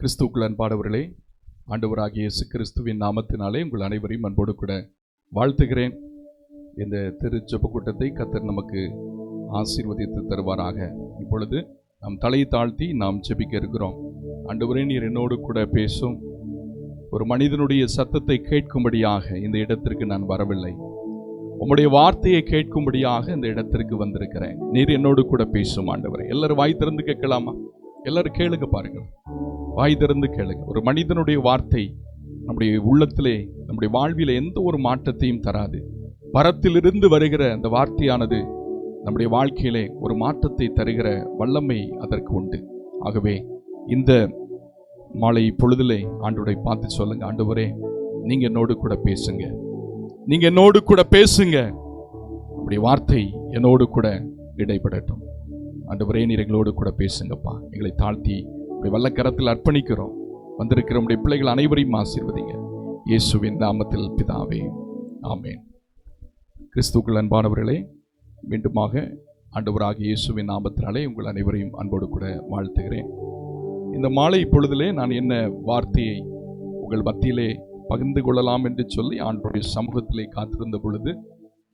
கிறிஸ்துவுக்குள் அன்பானவர்களே, ஆண்டவராகிய இயேசு கிறிஸ்துவின் நாமத்தினாலே உங்கள் அனைவரையும் அன்போடு கூட வாழ்த்துகிறேன். இந்த திரு ஜெப கூட்டத்தை கர்த்தர் நமக்கு ஆசீர்வதித்து தருவாராக. இப்பொழுது நாம் தலை தாழ்த்தி நாம் ஜெபிக்க இருக்கிறோம். ஆண்டவரே, நீர் என்னோடு கூட பேசும். ஒரு மனிதனுடைய சத்தத்தை கேட்கும்படியாக இந்த இடத்திற்கு நான் வரவில்லை, உம்முடைய வார்த்தையை கேட்கும்படியாக இந்த இடத்திற்கு வந்திருக்கிறேன். நீர் என்னோடு கூட பேசும் ஆண்டவரே. எல்லாரும் வாய் திறந்து கேட்கலாமா? எல்லாரும் கேளுங்க, பாருங்க, வாய் திறந்து கேளுங்க. ஒரு மனிதனுடைய வார்த்தை நம்முடைய உள்ளத்திலே, நம்முடைய வாழ்வில எந்த ஒரு மாற்றத்தையும் தராது. பரத்திலிருந்து வருகிற அந்த வார்த்தையானது நம்முடைய வாழ்க்கையிலே ஒரு மாற்றத்தை தருகிற வல்லமை அதற்கு உண்டு. ஆகவே இந்த மாலை பொழுதிலே ஆண்டவரை பார்த்து சொல்லுங்க, ஆண்டவரே, நீங்க என்னோடு கூட பேசுங்க, நீங்க என்னோடு கூட பேசுங்க, நம்முடைய வார்த்தை என்னோடு கூட இடைப்படட்டும். ஆண்டவரே, நீர் எங்களோடு கூட பேசுங்கப்பா. எங்களை தாழ்த்தி வல்லக்கரத்தில் அர்ப்பணிக்கிறோம். வந்திருக்கிற நம்முடைய பிள்ளைகள் அனைவரையும் ஆசீர்வதிங்க, இயேசுவின் நாமத்தில் பிதாவே, ஆமென். கிறிஸ்துவுக்குள் அன்பானவர்களே, மீண்டுமாக ஆண்டவராகிய இயேசுவின் நாமத்தினாலே உங்கள் அனைவரையும் அன்போடு கூட வாழ்த்துகிறேன். இந்த மாலை பொழுதிலே நான் என்ன வார்த்தையை உங்கள் மத்தியிலே பகிர்ந்து கொள்ளலாம் என்று சொல்லி ஆண்டவருடைய சமூகத்திலே காத்திருந்த பொழுது,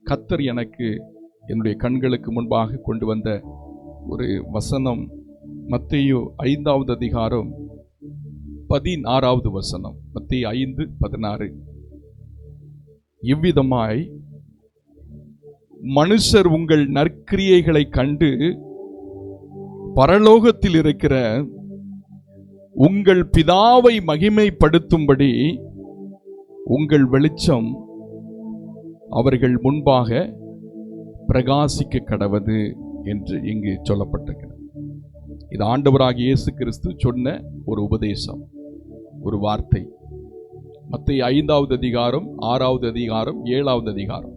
கர்த்தர் எனக்கு என்னுடைய கண்களுக்கு முன்பாக கொண்டு வந்த ஒரு வசனம், மத்தேயு 5வது அதிகாரம் 16வது வசனம். மத்தேயு 5:16. இவ்விதமாய் மனுஷர் உங்கள் நற்கிரியைகளை கண்டு பரலோகத்தில் இருக்கிற உங்கள் பிதாவை மகிமைப்படுத்தும்படி உங்கள் வெளிச்சம் அவர்கள் முன்பாக பிரகாசிக்க கடவது என்று இங்கு சொல்லப்பட்டிருக்கிறது. இது ஆண்டவராகிய இயேசு கிறிஸ்து சொன்ன ஒரு உபதேசம், ஒரு வார்த்தை. மத்தேயு 5வது அதிகாரம், 6வது அதிகாரம், 7வது அதிகாரம்,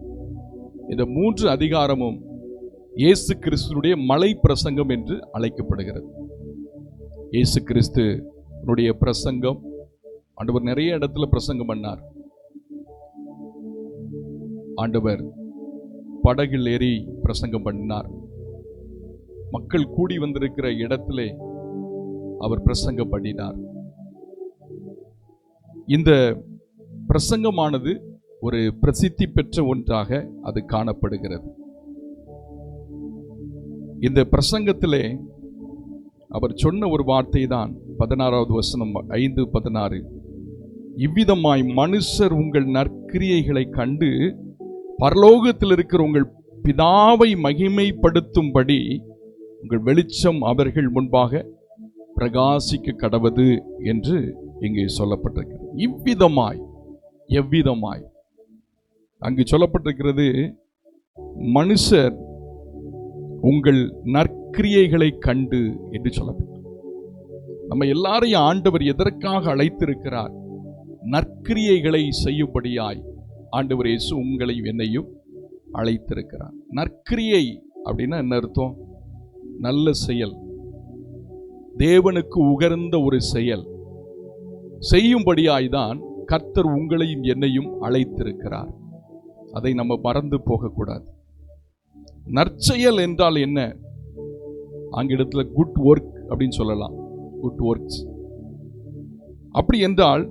இந்த 3 அதிகாரமும் இயேசு கிறிஸ்துடைய மலை பிரசங்கம் என்று அழைக்கப்படுகிறது. இயேசு கிறிஸ்துடைய பிரசங்கம், ஆண்டவர் நிறைய இடத்துல பிரசங்கம் பண்ணார். ஆண்டவர் படகில் ஏறி பிரசங்கம் பண்ணினார். மக்கள் கூடி வந்திருக்கிற இடத்திலே அவர் பிரசங்கம் பண்ணினார். இந்த பிரசங்கமானது ஒரு பிரசித்தி பெற்ற ஒன்றாக அது காணப்படுகிறது. இந்த பிரசங்கத்திலே அவர் சொன்ன ஒரு வார்த்தை தான் 16வது வசனம், 5:16. இவ்விதமாய் மனுஷர் உங்கள் நற்கிரியைகளை கண்டு பரலோகத்தில் இருக்கிற உங்கள் பிதாவை மகிமைப்படுத்தும்படி உங்கள் வெளிச்சம் அவர்கள் முன்பாக பிரகாசிக்க கடவது என்று இங்கே சொல்லப்பட்டிருக்கிறது. இவ்விதமாய், எவ்விதமாய் அங்கு சொல்லப்பட்டிருக்கிறது, மனுஷர் உங்கள் நற்கிரியைகளை கண்டு என்று சொல்லப்பட்டது. நம்ம எல்லாரையும் ஆண்டவர் எதற்காக அழைத்திருக்கிறார்? நற்கிரியைகளை செய்யும்படியாய் ஆண்டவர் இயேசு உங்களையும் என்னையும் அழைத்திருக்கிறார். நற்கிரியை அப்படின்னா என்ன அர்த்தம்? நல்ல செயல், தேவனுக்கு உகர்ந்த ஒரு செயல் செய்யும்படியாய்தான் கர்த்தர் உங்களையும் என்னையும் அழைத்திருக்கிறார். அதை நம்ம மறந்து போகக்கூடாது. நற்செயல் என்றால் என்ன? ஆங்கிலத்துல குட் ஒர்க் அப்படின்னு சொல்லலாம், குட் ஒர்க்ஸ். அப்படி என்றால்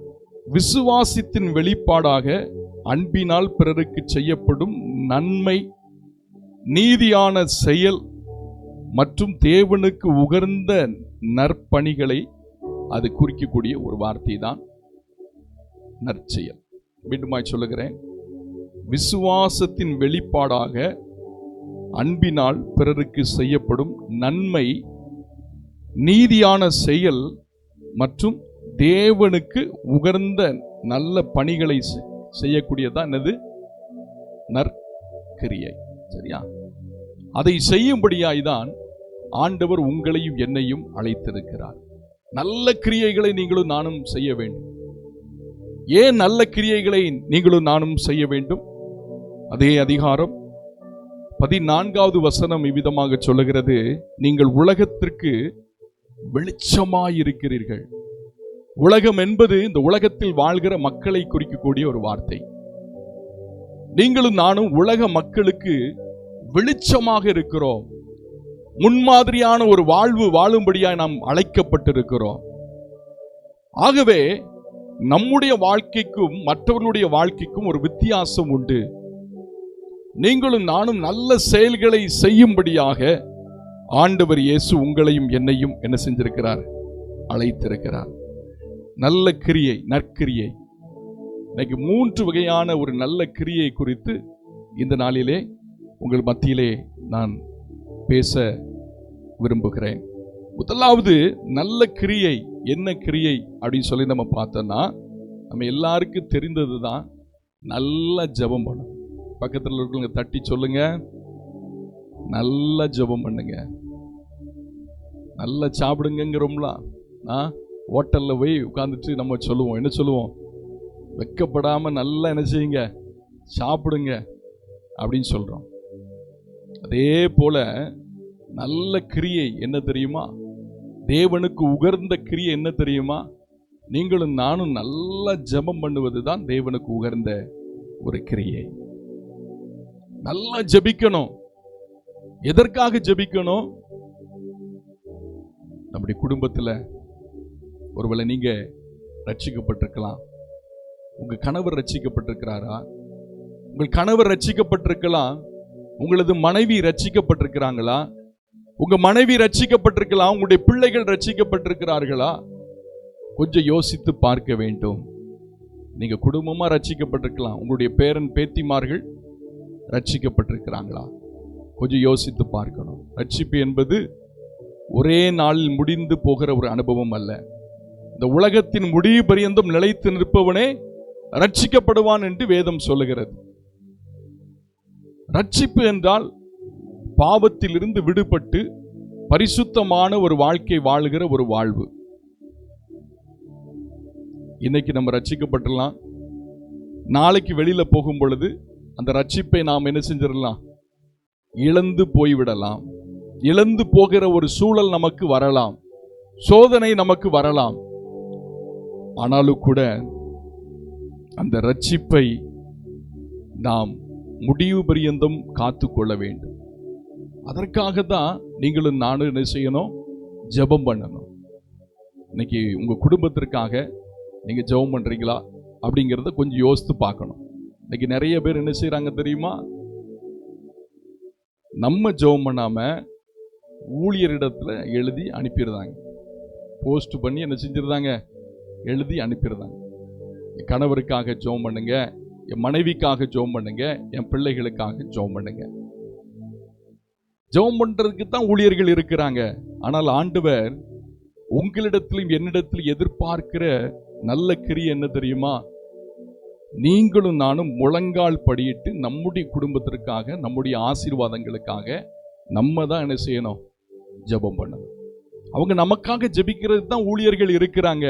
விசுவாசத்தின் வெளிப்பாடாக அன்பினால் பிறருக்கு செய்யப்படும் நன்மை, நீதியான செயல் மற்றும் தேவனுக்கு உகர்ந்த நற்பணிகளை அது குறிக்கக்கூடிய ஒரு வார்த்தை தான் நற்செயல். மீண்டுமாய் சொல்லுகிறேன், விசுவாசத்தின் வெளிப்பாடாக அன்பினால் பிறருக்கு செய்யப்படும் நன்மை, நீதியான செயல் மற்றும் தேவனுக்கு உகர்ந்த நல்ல பணிகளை செய்யக்கூடியதான் என்னது? நற்கிரியை. சரியா? அதை செய்யும்படியாய்தான் ஆண்டவர் உங்களையும் என்னையும் அழைத்திருக்கிறார். நல்ல கிரியைகளை நீங்களும் நானும் செய்ய வேண்டும். ஏன் நல்ல கிரியைகளை நீங்களும் நானும் செய்ய வேண்டும்? அதே அதிகாரம் 14வது வசனம் இவ்விதமாக சொல்லுகிறது, நீங்கள் உலகத்திற்கு வெளிச்சமாயிருக்கிறீர்கள். உலகம் என்பது இந்த உலகத்தில் வாழ்கிற மக்களை குறிக்கக்கூடிய ஒரு வார்த்தை. நீங்களும் நானும் உலக மக்களுக்கு வெளிச்சமாக இருக்கிறோம். முன்மாதிரியான ஒரு வாழ்வு வாழும்படியாய் நாம் அழைக்கப்பட்டிருக்கிறோம். ஆகவே நம்முடைய வாழ்க்கைக்கும் மற்றவர்களுடைய வாழ்க்கைக்கும் ஒரு வித்தியாசம் உண்டு. நீங்களும் நானும் நல்ல செயல்களை செய்யும்படியாக ஆண்டவர் இயேசு உங்களையும் என்னையும் என்ன செஞ்சிருக்கிறார்? அழைத்திருக்கிறார். நல்ல கிரியை, நற்கிரியை. இன்னைக்கு 3 வகையான ஒரு நல்ல கிரியை குறித்து இந்த நாளிலே உங்கள் மத்தியிலே நான் பேச விரும்புகிறேன். முதலாவது நல்ல கிரியை. என்ன கிரியை அப்படின்னு சொல்லி நம்ம பார்த்தோம்னா, நம்ம எல்லாருக்கும் தெரிந்தது தான் நல்ல ஜெபம் பண்ணணும். பக்கத்தில் இருக்கிறவங்க தட்டி சொல்லுங்க, நல்ல ஜெபம் பண்ணுங்க. நல்லா சாப்பிடுங்கிறோம்ல, ஹோட்டல்ல போய் உட்காந்துட்டு நம்ம சொல்லுவோம், என்ன சொல்லுவோம்? வெக்கப்படாம நல்லா என்ன செய்யுங்க, சாப்பிடுங்க அப்படின்னு சொல்றோம். அதே போல நல்ல கிரியை என்ன தெரியுமா? தேவனுக்கு உகர்ந்த கிரியை என்ன தெரியுமா? நீங்களும் நானும் நல்லா ஜெபம் பண்ணுவது தான் தேவனுக்கு உகர்ந்த ஒரு கிரியை. நல்லா ஜெபிக்கணும். எதற்காக ஜெபிக்கணும்? நம்முடைய குடும்பத்தில் ஒருவேளை நீங்க ரட்சிக்கப்பட்டிருக்கலாம், உங்க கணவர் ரட்சிக்கப்பட்டிருக்கிறாரா? உங்கள் கணவர் ரட்சிக்கப்பட்டிருக்கலாம், உங்களது மனைவி ரட்சிக்கப்பட்டிருக்கிறாங்களா? உங்க மனைவி ரட்சிக்கப்பட்டிருக்கலாம், உங்களுடைய பிள்ளைகள் ரட்சிக்கப்பட்டிருக்கிறார்களா? கொஞ்சம் யோசித்து பார்க்க வேண்டும். நீங்க குடும்பமா ரட்சிக்கப்பட்டிருக்கலாம், உங்களுடைய பேரன் பேத்திமார்கள் ரட்சிக்கப்பட்டிருக்கிறாங்களா? கொஞ்சம் யோசித்து பார்க்கணும். ரட்சிப்பு என்பது ஒரே நாளில் முடிந்து போகிற ஒரு அனுபவம் அல்ல. இந்த உலகத்தின் முடிவு பரியந்தம் நிலைத்து நிற்பவனே ரட்சிக்கப்படுவான் என்று வேதம் சொல்லுகிறது. ரட்சிப்பு என்றால் பாவத்திலிருந்து விடுபட்டு பரிசுத்தமான ஒரு வாழ்க்கை வாழுகிற ஒரு வாழ்வு. இன்னைக்கு நம்ம ரட்சிக்கப்பட்டுலாம், நாளைக்கு வெளியில போகும் பொழுது அந்த ரட்சிப்பை நாம் என்ன செஞ்சிடலாம்? இழந்து போய்விடலாம். இழந்து போகிற ஒரு சூழல் நமக்கு வரலாம், சோதனை நமக்கு வரலாம். ஆனாலும் கூட அந்த ரட்சிப்பை நாம் முடிவு பரியந்தம் காத்து கொள்ள வேண்டும். அதற்காக தான் நீங்களும் நானும் என்ன செய்யணும்? ஜெபம் பண்ணணும். இன்னைக்கு உங்க குடும்பத்திற்காக நீங்க ஜெபம் பண்றீங்களா அப்படிங்கிறத கொஞ்சம் யோசித்து பார்க்கணும். இன்னைக்கு நிறைய பேர் என்ன செய்யறாங்க தெரியுமா? நம்ம ஜெபம் பண்ணாம ஊழியரிடத்துல எழுதி அனுப்பிடுறாங்க. போஸ்ட் பண்ணி என்ன செஞ்சிருந்தாங்க? எழுதி அனுப்பிடுறாங்க. என் கணவருக்காக ஜெபம் பண்ணுங்க, என் மனைவிக்காக ஜெபம் பண்ணுங்க, என் பிள்ளைகளுக்காக ஜெபம் பண்ணுங்க. ஜெபம் பண்றதுக்கு தான் ஊழியர்கள் இருக்கிறாங்க. ஆனால் ஆண்டவர் உங்களிடத்திலும் என்னிடத்திலும் எதிர்பார்க்கிற நல்ல கிரியை என்ன தெரியுமா? நீங்களும் நானும் முழங்கால் படியிட்டு நம்முடைய குடும்பத்திற்காக, நம்முடைய ஆசீர்வாதங்களுக்காக நம்ம தான் என்ன செய்யணும்? ஜெபம் பண்ணணும். அவங்க நமக்காக ஜெபிக்கிறது தான் ஊழியர்கள் இருக்கிறாங்க.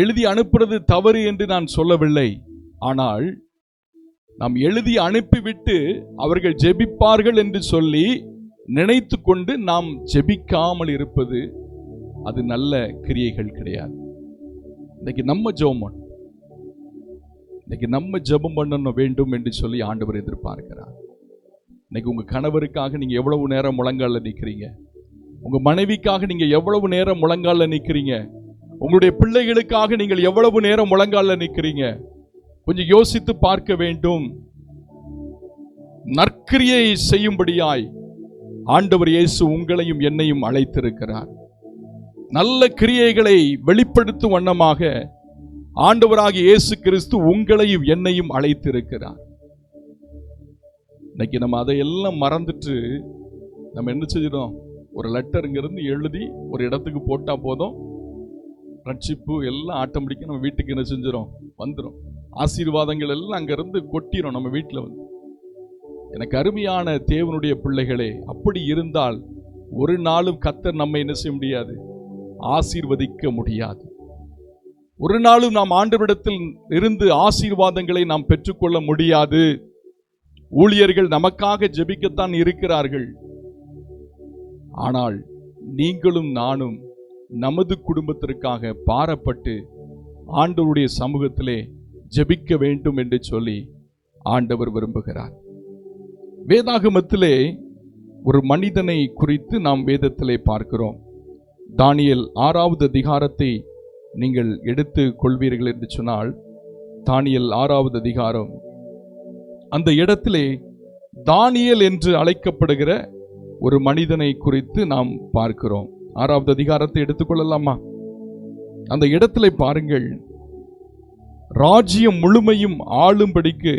எழுதி அனுப்புறது தவறு என்று நான் சொல்லவில்லை. ஆனால் நாம் எழுதி அனுப்பிவிட்டு அவர்கள் ஜெபிப்பார்கள் என்று சொல்லி நினைத்து கொண்டு நாம் ஜெபிக்காமல் இருப்பது அது நல்ல கிரியைகள் கிடையாது. இன்னைக்கு நம்ம ஜெபம் பண்ணணும். இன்னைக்கு நம்ம ஜெபம் பண்ணணும் வேண்டும் என்று சொல்லி ஆண்டவர் எதிர்பார்க்கிறார். இன்னைக்கு உங்க கணவருக்காக நீங்க எவ்வளவு நேரம் முழங்கால நிற்கிறீங்க? உங்க மனைவிக்காக நீங்க எவ்வளவு நேரம் முழங்கால நிற்கிறீங்க? உங்களுடைய பிள்ளைகளுக்காக நீங்கள் எவ்வளவு நேரம் முழங்கால நிற்கிறீங்க? கொஞ்சம் யோசித்து பார்க்க வேண்டும். நற்கிரியை செய்யும்படியாய் ஆண்டவர் இயேசு உங்களையும் என்னையும் அழைத்திருக்கிறார். நல்ல கிரியைகளை வெளிப்படுத்தும் வண்ணமாக ஆண்டவராகிய இயேசு கிறிஸ்து உங்களையும் என்னையும் அழைத்திருக்கிறார். இன்னைக்கு நம்ம அதையெல்லாம் மறந்துட்டு நம்ம என்ன செய்யறோம்? ஒரு லெட்டர் இங்கிருந்து எழுதி ஒரு இடத்துக்கு போட்டா போதும், ரட்சிப்பு எல்லாம் ஆட்டோமேட்டிக்கா நம்ம வீட்டுக்கு என்ன செஞ்சிடும்? வந்துடும். ஆசீர்வாதங்கள் எல்லாம் அங்கிருந்து கொட்டிடும் நம்ம வீட்டில் வந்து. எனக்கு அருமையான தேவனுடைய பிள்ளைகளே, அப்படி இருந்தால் ஒரு நாளும் கர்த்தர் நம்மை என்ன செய்ய முடியாது? ஆசீர்வதிக்க முடியாது. ஒரு நாளும் நாம் ஆண்டவரிடத்தில் இருந்து ஆசீர்வாதங்களை நாம் பெற்றுக்கொள்ள முடியாது. ஊழியர்கள் நமக்காக ஜெபிக்கத்தான் இருக்கிறார்கள். ஆனால் நீங்களும் நானும் நமது குடும்பத்திற்காக பாரப்பட்டு ஆண்டவருடைய சமூகத்திலே ஜெபிக்க வேண்டும் என்று சொல்லி ஆண்டவர் விரும்புகிறார். வேதாகமத்திலே ஒரு மனிதனை குறித்து நாம் வேதத்திலே பார்க்கிறோம். தானியேல் 6வது அதிகாரத்தை நீங்கள் எடுத்து கொள்வீர்கள் என்று சொன்னால், தானியேல் 6வது அதிகாரம், அந்த இடத்திலே தானியேல் என்று அழைக்கப்படுகிற ஒரு மனிதனை குறித்து நாம் பார்க்கிறோம். 6வது அதிகாரத்தை எடுத்துக்கொள்ளலாமா? அந்த இடத்திலே பாருங்கள், ராஜ்யம் முழுமையும் ஆளும்படிக்கு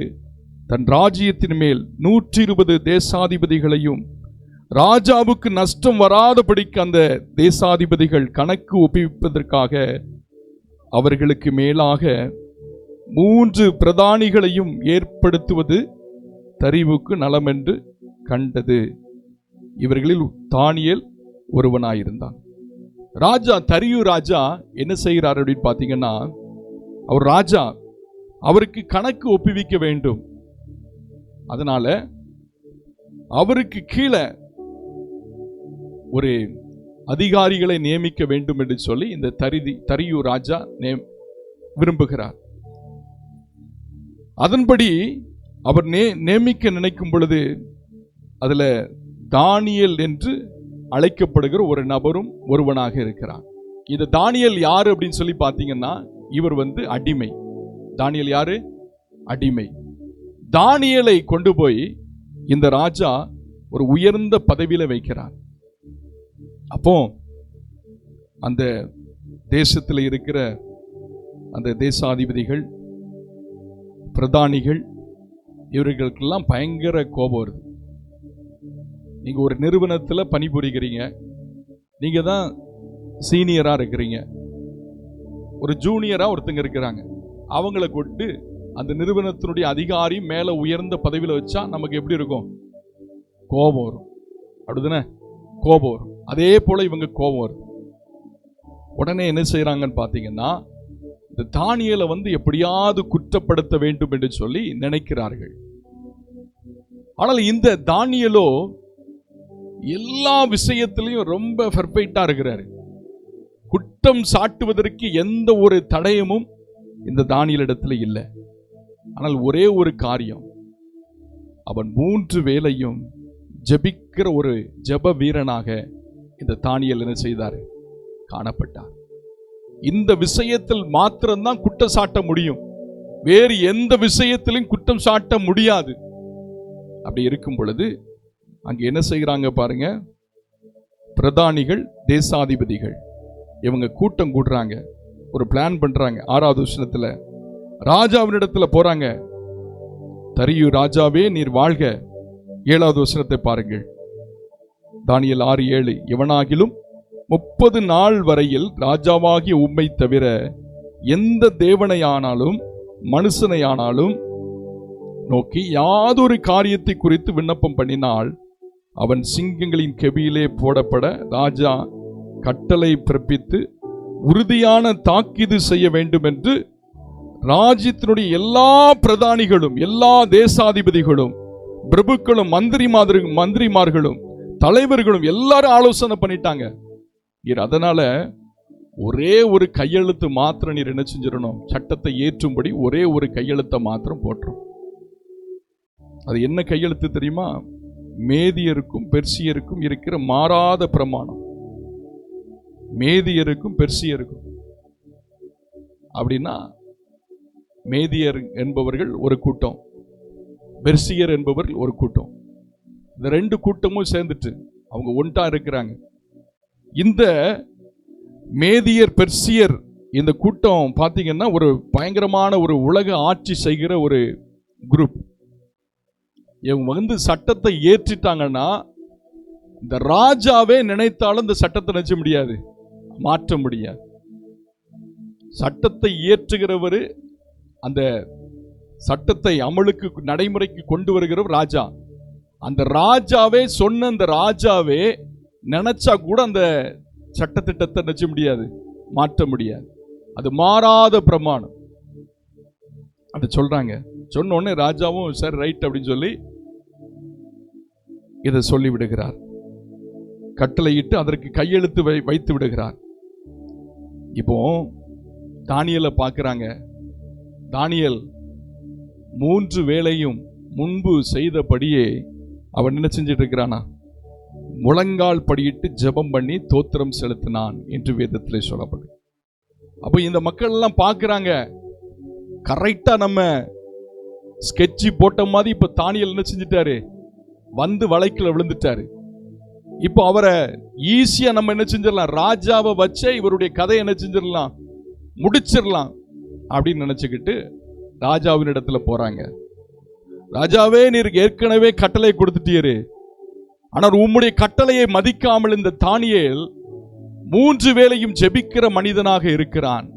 தன் ராஜ்யத்தின் மேல் 120 தேசாதிபதிகளையும், ராஜாவுக்கு நஷ்டம் வராதபடிக்கு அந்த தேசாதிபதிகள் கணக்கு ஒப்புவிப்பதற்காக அவர்களுக்கு மேலாக 3 பிரதானிகளையும் ஏற்படுத்துவது தரிவுக்கு நலமென்று கண்டது. இவர்களில் தானியேல் ஒருவனாயிருந்தான். ராஜா தரியு ராஜா என்ன செய்கிறார் அப்படின்னு பார்த்தீங்கன்னா, அவர் ராஜா, அவருக்கு கணக்கு ஒப்புவிக்க வேண்டும். அதனால அவருக்கு கீழே ஒரு அதிகாரிகளை நியமிக்க வேண்டும் என்று சொல்லி இந்த தரியு ராஜா விரும்புகிறார். அதன்படி அவர் நியமிக்க நினைக்கும் பொழுது அதுல தானியேல் என்று அழைக்கப்படுகிற ஒரு நபரும் ஒருவனாக இருக்கிறார். இந்த தானியேல் யாரு அப்படின்னு சொல்லி பார்த்தீங்கன்னா, இவர் அடிமை. தானியேல் யாரு? அடிமை. தானியேலை கொண்டு போய் இந்த ராஜா ஒரு உயர்ந்த பதவியில வைக்கிறார். அப்போ அந்த தேசத்தில் இருக்கிற அந்த தேசாதிபதிகள், பிரதானிகள், இவர்களுக்கெல்லாம் பயங்கர கோபம் வருது. நீங்க ஒரு நிறுவனத்தில் பணிபுரிகிறீங்க, நீங்க தான் சீனியரா இருக்கிறீங்க, ஒரு ஜூனியரா ஒருத்தங்க இருக்கிறாங்க, அவங்களை கொண்டு அந்த நிறுவனத்தினுடைய அதிகாரி மேல உயர்ந்த பதவியில வச்சா நமக்கு எப்படி இருக்கும்? கோபம் வரும். அப்படிதானே? கோபம் வரும். அதே போல இவங்க கோபம் வருது. உடனே என்ன செய்யறாங்கன்னு பாத்தீங்கன்னா, இந்த தானியேலை எப்படியாவது குற்றப்படுத்த வேண்டும் என்று சொல்லி நினைக்கிறார்கள். ஆனால் இந்த தானியேலோ எல்லா விஷயத்திலையும் ரொம்ப பெர்ஃபெக்ட்டா இருக்கிறாரு. குற்றம் சாட்டுவதற்கு எந்த ஒரு தடயமும் இந்த தானியேல் இடத்துல இல்லை. ஆனால் ஒரே ஒரு காரியம், அவன் 3 வேளையும் ஜெபிக்கிற ஒரு ஜெப வீரனாக இந்த தானியேல் என்ன செய்தார்? காணப்பட்டார். இந்த விஷயத்தில் மாத்திரம்தான் குற்றம் சாட்ட முடியும், வேறு எந்த விஷயத்திலும் குற்றம் சாட்ட முடியாது. அப்படி இருக்கும் பொழுது அங்க என்ன செய்கிறாங்க பாருங்க, பிரதானிகள், தேசாதிபதிகள் இவங்க கூட்டம் கூடுறாங்க, ஒரு பிளான் பண்றாங்க. 6வது வசனத்துல ராஜாவினிடத்துல போறாங்க. தரியு ராஜாவே நீர் வாழ்க. 7வது வசனத்தை பாருங்கள், தானியேல் 6:7, எவனாகிலும் 30 நாள் வரையில் ராஜாவாகிய உம்மை தவிர எந்த தேவனையானாலும் மனுஷனையானாலும் நோக்கி யாதொரு காரியத்தை குறித்து விண்ணப்பம் பண்ணினால் அவன் சிங்கங்களின் கெபியிலே போடப்பட ராஜா கட்டளை பிறப்பித்து உறுதியான தாக்கீது செய்ய வேண்டும் என்று ராஜ்யத்தினுடைய எல்லா பிரதானிகளும், எல்லா தேசாதிபதிகளும், பிரபுக்களும், மந்திரிமார்களும், தலைவர்களும் எல்லாரும் ஆலோசனை பண்ணிட்டாங்க. அதனால ஒரே ஒரு கையெழுத்து மாத்திரம் நீர் என்ன செஞ்சிடணும்? சட்டத்தை ஏற்றும்படி ஒரே ஒரு கையெழுத்தை மாத்திரம் போட்டுரும். அது என்ன கையெழுத்து தெரியுமா? மேதியருக்கும் பெர்சியருக்கும் இருக்கிற மாறாத பிரமாணம். மேதியருக்கும் பெர்சியருக்கும் அப்படின்னா, மேதியர் என்பவர்கள் ஒரு கூட்டம், பெர்சியர் என்பவர்கள் ஒரு கூட்டம். இந்த 2 கூட்டமும் சேர்ந்துட்டு அவங்க ஒன்றா இருக்கிறாங்க. இந்த மேதியர் பெர்சியர் இந்த கூட்டம் பார்த்தீங்கன்னா ஒரு பயங்கரமான ஒரு உலக ஆட்சி செய்கிற ஒரு குரூப். இவங்க சட்டத்தை ஏற்றிட்டாங்கன்னா இந்த ராஜாவே நினைத்தாலும் இந்த சட்டத்தை நினைச்ச முடியாது, மாற்ற முடியாது. சட்டத்தை இயற்றுகிறவர், அந்த சட்டத்தை அமலுக்கு நடைமுறைக்கு கொண்டு வருகிறவர் ராஜா. அந்த ராஜாவே சொன்ன அந்த ராஜாவே நினைச்சா கூட அந்த சட்டத்திட்டத்தை நினைச்ச முடியாது, மாற்ற முடியாது. அது மாறாத பிரமாணம். அதை சொல்றாங்க. சொன்ன உடனே ராஜாவும் சரி ரைட் அப்படின்னு சொல்லி இதை சொல்லி விடுகிறார். கட்டளையிட்டு அதற்கு கையெழுத்து வைத்து விடுகிறார். இப்போ தானியேலை பார்க்கிறாங்க. தானியேல் 3 வேளையும் முன்பு செய்தபடியே அவன் என்ன செஞ்சிட்டு இருக்கிறானா? முழங்கால் படியிட்டு ஜெபம் பண்ணி தோத்திரம் செலுத்தினான் என்று வேதத்திலே சொல்லப்படும். அப்போ இந்த மக்கள் எல்லாம் பார்க்குறாங்க, கரெக்டா நம்ம ஸ்கெட்சி போட்ட மாதிரி இப்ப தானியேல் என்ன செஞ்சிட்டாரு, வந்து வலைக்குள்ள விழுந்துட்டாரு. இப்போ அவரை ஈஸியா நம்ம என்ன செஞ்சிடலாம், ராஜாவை வச்சே இவருடைய கதையை என்ன செஞ்சிடலாம், முடிச்சிடலாம் அப்படின்னு நினைச்சுக்கிட்டு ராஜாவின் இடத்துல போறாங்க. ராஜாவே, நீர் ஏற்கனவே கட்டளை கொடுத்துட்டீரு, ஆனால் உம்முடைய கட்டளையை மதிக்காமல் இந்த தானியேல் 3 வேளையும் ஜெபிக்கிற மனிதனாக இருக்கிறான்.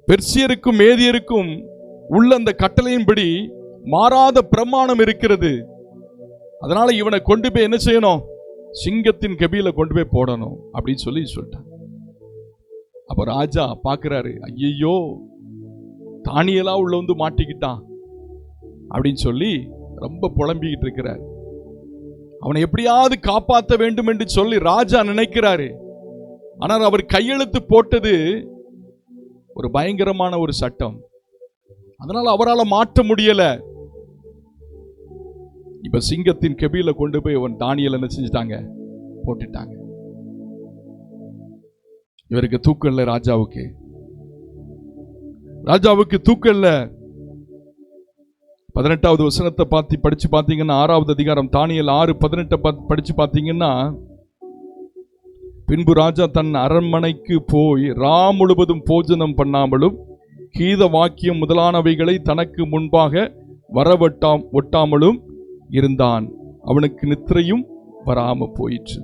பெர்சியருக்கும் மேதியருக்கும் உள்ள அந்த கட்டளையின்படி மாறாத பிரமாணம் இருக்கிறது. அதனால இவனை கொண்டு போய் என்ன செய்யணும், சிங்கத்தின் கெபியில கொண்டு போய் போடணும் அப்படின்னு சொல்லிட்டான். அப்ப ராஜா பாக்குறாரு, ஐயோ தானியேலா உள்ள வந்து மாட்டிக்கிட்டான் அப்படின்னு சொல்லி ரொம்ப புலம்பிக்கிட்டு இருக்கிறார். அவனை எப்படியாவது காப்பாற்ற வேண்டும் என்று சொல்லி ராஜா நினைக்கிறாரு. ஆனால் அவர் கையெழுத்து போட்டது ஒரு பயங்கரமான ஒரு சட்டம், அதனால அவரால் மாற்ற முடியல. இப்ப சிங்கத்தின் கெபியில கொண்டு போய் அவன் தானியேல் என்ன செஞ்சுட்டாங்க, போட்டுட்டாங்க. இவருக்கு தூக்கம் இல்ல, ராஜாவுக்கு தூக்கம் இல்ல. 18வது வசனத்தை படிச்சு பார்த்தீங்கன்னா, 6வது அதிகாரம் தானியேல் 6:18 படிச்சு பார்த்தீங்கன்னா, பின்பு ராஜா தன் அரண்மனைக்கு போய் முழுவதும் போஜனம் பண்ணாமலும் கீத வாக்கியம் முதலானவைகளை தனக்கு முன்பாக ஒட்டாமலும் இருந்தான். அவனுக்கு நித்திரையும் வராம போயிற்று.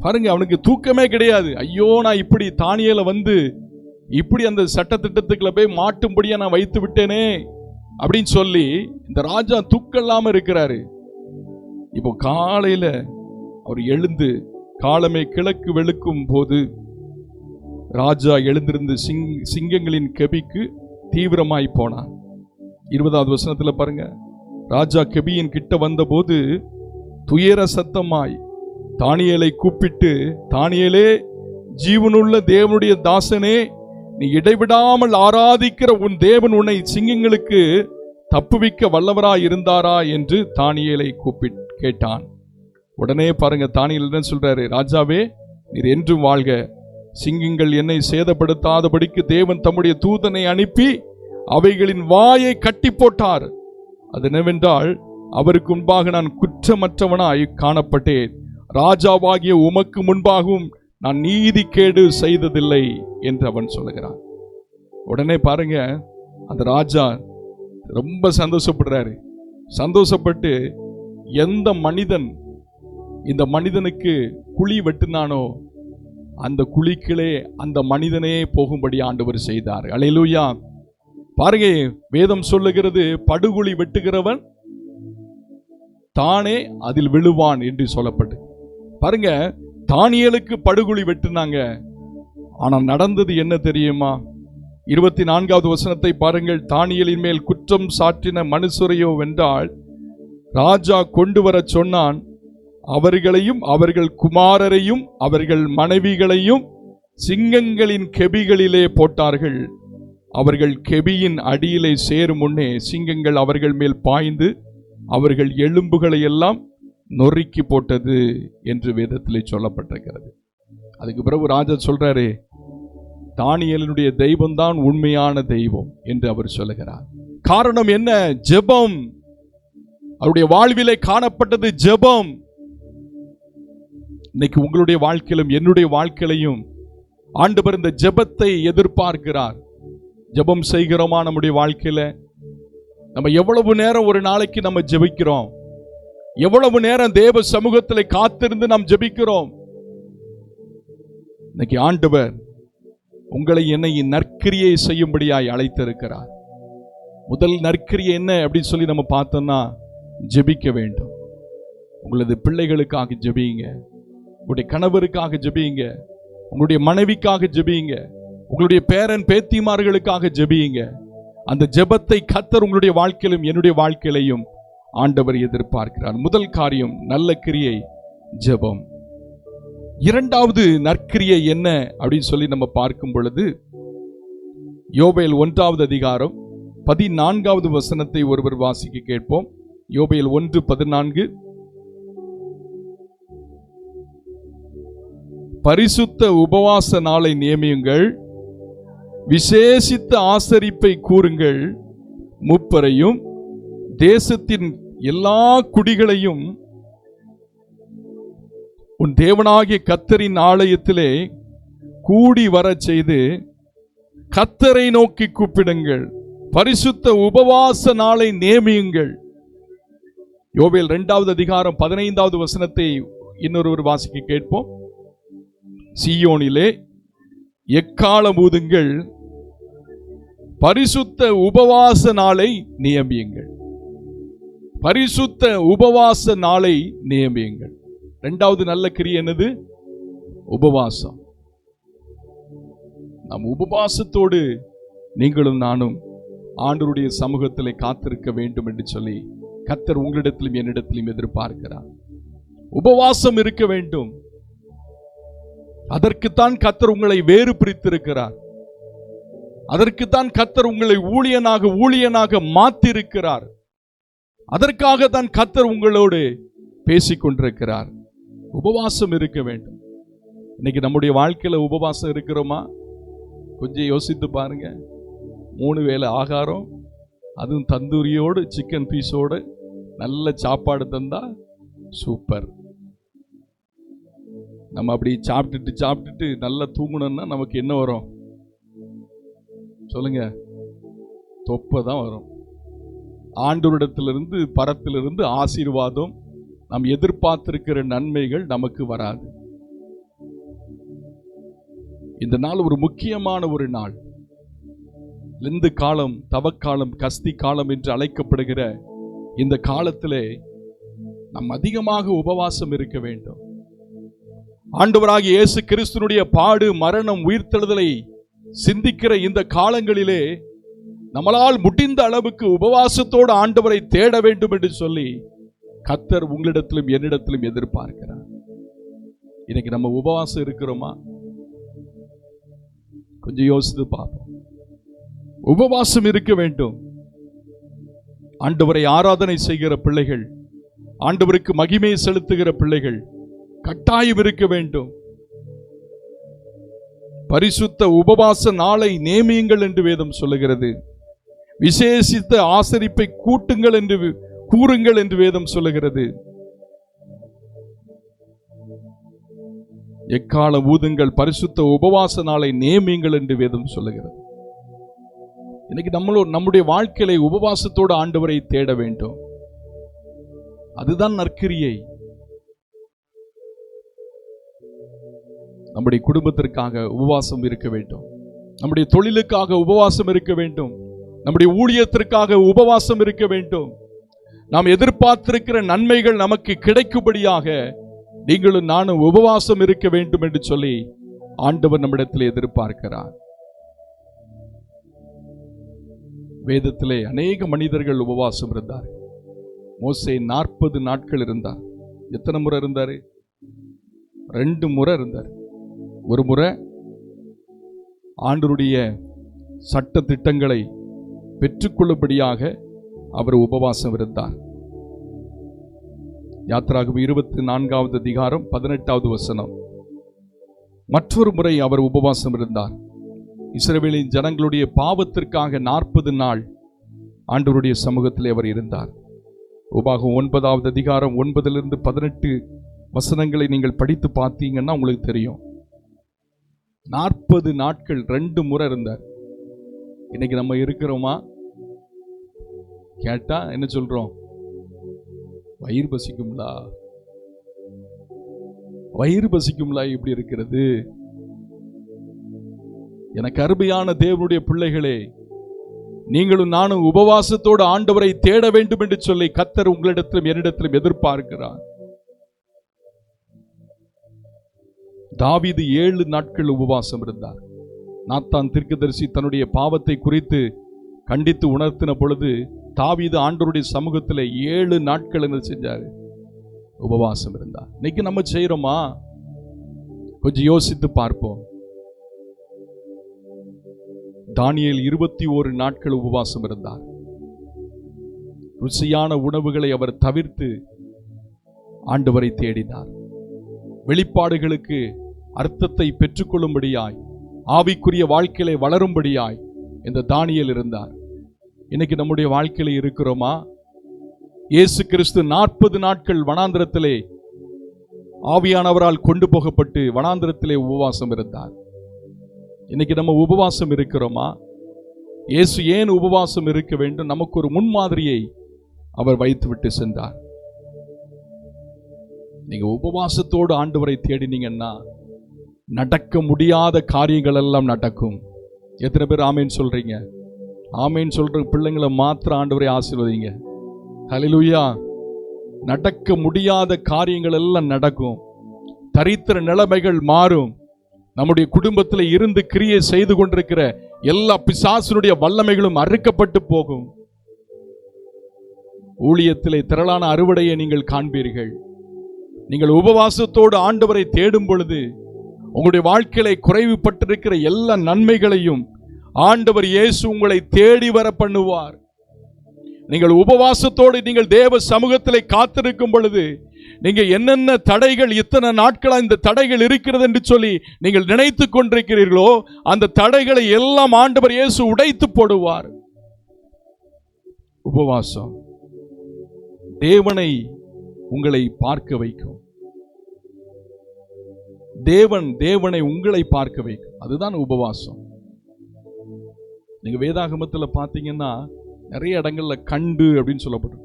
பாருங்க, அவனுக்கு தூக்கமே கிடையாது. ஐயோ, நான் இப்படி தானியேல வந்து இப்படி அந்த சட்டத்திட்டத்துக்குள்ள போய் மாட்டும்படியா நான் வைத்து விட்டேனே அப்படின்னு சொல்லி இந்த ராஜா தூக்கம் இல்லாம இருக்கிறாரு. இப்போ காலையில அவர் எழுந்து காலமே கிழக்கு வெளுக்கும் போது ராஜா எழுந்திருந்து சிங்கங்களின் கெபிக்கு தீவிரமாய் போனான். 20வது வசனத்துல பாருங்க, ராஜா கெபியின் கிட்ட வந்த போது துயர சத்தமாய் தானியேலை கூப்பிட்டு, தானியேலே, ஜீவனுள்ள தேவனுடைய தாசனே, நீ இடைவிடாமல் ஆராதிக்கிற உன் தேவன் உன்னை சிங்கங்களுக்கு தப்புவிக்க வல்லவராய் இருந்தாரா என்று தானியேலை கேட்டான். உடனே பாருங்க, தானியேல் என்ன சொல்றாரு, ராஜாவே, நீர் என்றும் வாழ்க. சிங்கங்கள் என்னை சேதப்படுத்தாதபடிக்கு தேவன் தம்முடைய தூதனை அனுப்பி அவைகளின் வாயை கட்டி போட்டார். அது என்னவென்றால், அவருக்கு முன்பாக நான் குற்றமற்றவனாய் காணப்பட்டேன். ராஜாவாகிய உமக்கு முன்பாகவும் நான் நீதி கேடு செய்ததில்லை என்று அவன் சொல்லுகிறான். உடனே பாருங்க, அந்த ராஜா ரொம்ப சந்தோஷப்படுறாரு. சந்தோஷப்பட்டு, எந்த மனிதன் இந்த மனிதனுக்கு குழி வெட்டினானோ அந்த குழிக்கிலே அந்த மனிதனே போகும்படி ஆண்டவர் செய்தார். அல்லேலூயா. பாருங்க, வேதம் சொல்லுகிறது, படுகுழி வெட்டுகிறவன் தானே அதில் விழுவான் என்று சொல்லப்பட்டு. பாருங்க, தானியேலுக்கு படுகுழி வெட்டினாங்க. ஆனால் நடந்தது என்ன தெரியுமா? 24வது வசனத்தை பாருங்கள். தானியேலின் மேல் குற்றம் சாட்டின மனுஷரையோ வென்றால் ராஜா கொண்டு வர சொன்னான். அவர்களையும் அவர்கள் குமாரரையும் அவர்கள் மனைவிகளையும் சிங்கங்களின் கெபிகளிலே போட்டார்கள். அவர்கள் கெபியின் அடியிலே சேரும் முன்னே சிங்கங்கள் அவர்கள் மேல் பாய்ந்து அவர்கள் எலும்புகளை எல்லாம் நொறுக்கி போட்டது என்று வேதத்திலே சொல்லப்பட்டிருக்கிறது. அதுக்கு பிறகு ராஜா சொல்றாரு, தானியேலினுடைய தெய்வம் தான் உண்மையான தெய்வம் என்று அவர் சொல்லுகிறார். காரணம் என்ன? ஜெபம். அவருடைய வாழ்விலே காணப்பட்டது ஜெபம். இன்னைக்கு உங்களுடைய வாழ்க்கையிலும் என்னுடைய வாழ்க்கையிலையும் ஆண்டவர் இந்த ஜெபத்தை எதிர்பார்க்கிறார். ஜெபம் செய்கிறோமா? நம்முடைய வாழ்க்கையில நம்ம எவ்வளவு நேரம் ஒரு நாளைக்கு நம்ம ஜெபிக்கிறோம்? எவ்வளவு நேரம் தேவ சமூகத்தில் காத்திருந்து நாம் ஜெபிக்கிறோம்? இன்னைக்கு ஆண்டவர் உங்களை என்னை நற்கிரியை செய்யும்படியாய் அழைத்திருக்கிறார். முதல் நற்கிரியை என்ன அப்படின்னு சொல்லி நம்ம பார்த்தோம்னா, ஜெபிக்க வேண்டும். உங்களது பிள்ளைகளுக்காக ஜெபிங்க, உங்களுடைய கணவருக்காக ஜெபிங்க, உங்களுடைய மனைவிக்காக ஜெபிங்க, உங்களுடைய பேரன் பேத்திமார்களுக்காக ஜெபிங்க. அந்த ஜெபத்தை கர்த்தர் உங்களுடைய வாழ்க்கையிலும் என்னுடைய வாழ்க்கையிலையும் ஆண்டவர் எதிர்பார்க்கிறார். முதல் காரியம் நல்ல கிரியை ஜெபம். இரண்டாவது நற்கிரியை என்ன அப்படின்னு சொல்லி நம்ம பார்க்கும் பொழுது, யோபேல் 1வது அதிகாரம் 14வது வசனத்தை ஒருவர் வாசிக்க கேட்போம். யோபேல் 1:14. பரிசுத்த உபவாச நாளை நியமியுங்கள், விசேஷித்த ஆசரிப்பை கூறுங்கள், முப்பரையும் தேசத்தின் எல்லா குடிகளையும் உன் தேவனாகிய கர்த்தரின் ஆலயத்திலே கூடி வரச் செய்து கர்த்தரை நோக்கி கூப்பிடுங்கள், பரிசுத்த உபவாச நாளை நியமியுங்கள். யோவேல் 2வது அதிகாரம் 15வது வசனத்தை இன்னொரு வாசிக்க கேட்போம். சீயோனிலே எக்காளம் ஊதுங்கள், பரிசுத்த உபவாச நாளை நியமியுங்கள். பரிசுத்த உபவாச நாளை நியமியுங்கள். 2வது நல்ல கிரியை என்னது? உபவாசம். நம் உபவாசத்தோடு நீங்களும் நானும் ஆண்டவருடைய சமூகத்திலே காத்திருக்க வேண்டும் என்று சொல்லி கர்த்தர் உங்களிடத்திலும் என்னிடத்திலும் எதிர்பார்க்கிறார். உபவாசம் இருக்க வேண்டும். அதற்குத்தான் கர்த்தர் உங்களை வேறு பிரித்திருக்கிறார். அதற்குத்தான் கர்த்தர் உங்களை ஊழியனாக மாற்றிருக்கிறார். அதற்காக தான் கர்த்தர் உங்களோடு பேசிக்கொண்டிருக்கிறார். உபவாசம் இருக்க வேண்டும். இன்னைக்கு நம்முடைய வாழ்க்கையில உபவாசம் இருக்கிறோமா? கொஞ்சம் யோசித்து பாருங்க. 3 வேளை ஆகாரம், அதுவும் தந்தூரியோடு சிக்கன் பீஸோடு நல்ல சாப்பாடு தந்தா சூப்பர். நம்ம அப்படி சாப்பிட்டுட்டு நல்லா தூங்கணும்னா நமக்கு என்ன வரும் சொல்லுங்க? தொப்பை தான் வரும். ஆண்டவரிடத்திலிருந்து பரத்திலிருந்து ஆசீர்வாதம், நாம் எதிர்பார்த்திருக்கிற நன்மைகள் நமக்கு வராது. இந்த நாள் ஒரு முக்கியமான ஒரு நாள். லெந்து காலம், தவக்காலம், கஸ்தி காலம் என்று அழைக்கப்படுகிற இந்த காலத்திலே நாம் அதிகமாக உபவாசம் இருக்க வேண்டும். ஆண்டவராகிய இயேசு கிறிஸ்துவினுடைய பாடு, மரணம், உயிர்த்தெழுதலை சிந்திக்கிற இந்த காலங்களிலே நம்மளால் முடிந்த அளவுக்கு உபவாசத்தோடு ஆண்டவரை தேட வேண்டும் என்று சொல்லி கர்த்தர் உங்களிடத்திலும் என்னிடத்திலும் எதிர்பார்க்கிறார். இன்னைக்கு நம்ம உபவாசம் இருக்கிறோமா? கொஞ்சம் யோசித்து பார்ப்போம். உபவாசம் இருக்க வேண்டும். ஆண்டவரை ஆராதனை செய்கிற பிள்ளைகள், ஆண்டவருக்கு மகிமை செலுத்துகிற பிள்ளைகள் கட்டாயம் இருக்க வேண்டும். பரிசுத்த உபவாச நாளை நியமியுங்கள் என்று வேதம் சொல்லுகிறது. விசேஷித்த ஆசரிப்பை கூட்டுங்கள் என்று கூறுங்கள் என்று வேதம் சொல்லுகிறது. எக்கால ஊதுங்கள், பரிசுத்த உபவாச நாளை நியமியுங்கள் என்று வேதம் சொல்லுகிறது. இன்னைக்கு நம்முடைய வாழ்க்கையில உபவாசத்தோடு ஆண்டவரை தேட வேண்டும். அதுதான் நற்கிரியை. நம்முடைய குடும்பத்திற்காக உபவாசம் இருக்க வேண்டும். நம்முடைய தொழிலுக்காக உபவாசம் இருக்க வேண்டும். நம்முடைய ஊழியத்திற்காக உபவாசம் இருக்க வேண்டும். நாம் எதிர்பார்த்திருக்கிற நன்மைகள் நமக்கு கிடைக்கும்படியாக நீங்களும் நானும் உபவாசம் இருக்க வேண்டும் என்று சொல்லி ஆண்டவர் நம்மிடத்தில் எதிர்பார்க்கிறார். வேதத்திலே அநேக மனிதர்கள் உபவாசம் இருந்தார். மோசே 40 நாட்கள் இருந்தார். எத்தனை முறை இருந்தார்? 2 முறை இருந்தார். ஒரு முறை ஆண்டவருடைய சட்ட திட்டங்களை பெற்றுக்கொள்ளும்படியாக அவர் உபவாசம் இருந்தார். யாத்திராகமம் 24வது அதிகாரம் 18வது வசனம். மற்றொரு முறை அவர் உபவாசம் இருந்தார். இஸ்ரவேலின் ஜனங்களுடைய பாவத்திற்காக 40 நாள் ஆண்டவருடைய சமூகத்திலே அவர் இருந்தார். உபாகம் 9வது அதிகாரம் 9லிருந்து 18 வசனங்களை நீங்கள் படித்து பார்த்தீங்கன்னா உங்களுக்கு தெரியும். 40 நாட்கள் 2 முறை இருந்தார். இன்னைக்கு நம்ம இருக்கிறோமா? கேட்டா என்ன சொல்றோம்? வயிறு பசிக்கும்லா, வயிறு பசிக்கும்லா. எப்படி இருக்கிறது? எனக்கு அருமையான தேவனுடைய பிள்ளைகளே, நீங்களும் நானும் உபவாசத்தோடு ஆண்டவரை தேட வேண்டும் என்று சொல்லி கர்த்தர் உங்களிடத்திலும் என்னிடத்திலும் எதிர்பார்க்கிறார். தாவீது 7 நாட்கள் உபவாசம் இருந்தார். நாத்தான் தீர்க்கதரிசி தன்னுடைய பாவத்தை குறித்து கண்டித்து உணர்த்தின பொழுது தாவீது ஆண்டவருடைய சமூகத்தில் 7 நாட்கள் என்ன செஞ்சாரு? உபவாசம் இருந்தார். இன்னைக்கு நம்ம செய்யறோமா? கொஞ்சம் யோசித்து பார்ப்போம். தானியேல் 21 நாட்கள் உபவாசம் இருந்தார். ருசியான உணவுகளை அவர் தவிர்த்து ஆண்டவரை தேடினார். வெளிப்பாடுகளுக்கு அர்த்தத்தை பெற்றுக்கொள்ளும்படியாய், ஆவிக்குரிய வாழ்க்கையிலே வளரும்படியாய் இந்த தானியேல் இருந்தார். இன்னைக்கு நம்முடைய வாழ்க்கையில இருக்கிறோமா? இயேசு கிறிஸ்து 40 நாட்கள் வனாந்திரத்திலே ஆவியானவரால் கொண்டு போகப்பட்டு வனாந்திரத்திலே உபவாசம் இருந்தார். இன்னைக்கு நம்ம உபவாசம் இருக்கிறோமா? இயேசு ஏன் உபவாசம் இருக்க வேண்டும்? நமக்கு ஒரு முன்மாதிரியை அவர் வைத்துவிட்டு சென்றார். நீங்க உபவாசத்தோடு ஆண்டவரை தேடினீங்கன்னா நடக்க முடியாத காரியங்கள் எல்லாம் நடக்கும். எத்தனை பேர் ஆமேன் சொல்றீங்க? ஆமேன் சொல்ற பிள்ளைங்களை மாத்திரம் ஆண்டவரை ஆசீர்வதிங்க. ஹல்லேலூயா. நடக்க முடியாத காரியங்கள் எல்லாம் நடக்கும். தரித்திர நிலைமைகள் மாறும். நம்முடைய குடும்பத்தில் இருந்து கிரியை செய்து கொண்டிருக்கிற எல்லா பிசாசினுடைய வல்லமைகளும் அறுக்கப்பட்டு போகும். ஊழியத்திலே திரளான அறுவடையை நீங்கள் காண்பீர்கள். நீங்கள் உபவாசத்தோடு ஆண்டவரை தேடும் பொழுது உங்களுடைய வாழ்க்கையில குறைவுபட்டிருக்கிற எல்லா நன்மைகளையும் ஆண்டவர் இயேசு உங்களை தேடி வர பண்ணுவார். நீங்கள் உபவாசத்தோடு நீங்கள் தேவ சமூகத்திலே காத்திருக்கும் பொழுது நீங்க என்னென்ன தடைகள், இத்தனை நாட்களா இந்த தடைகள் இருக்கிறது என்று சொல்லி நீங்கள் நினைத்து கொண்டிருக்கிறீர்களோ அந்த தடைகளை எல்லாம் ஆண்டவர் இயேசு உடைத்து போடுவார். உபவாசம் தேவனை உங்களை பார்க்க வைக்கும். தேவனை உங்களை பார்க்க வைக்கும். அதுதான் உபவாசம். நீங்க வேதாகமத்தில் பார்த்தீங்கன்னா நிறைய இடங்கள்ல கண்டு அப்படின்னு சொல்லப்படும்.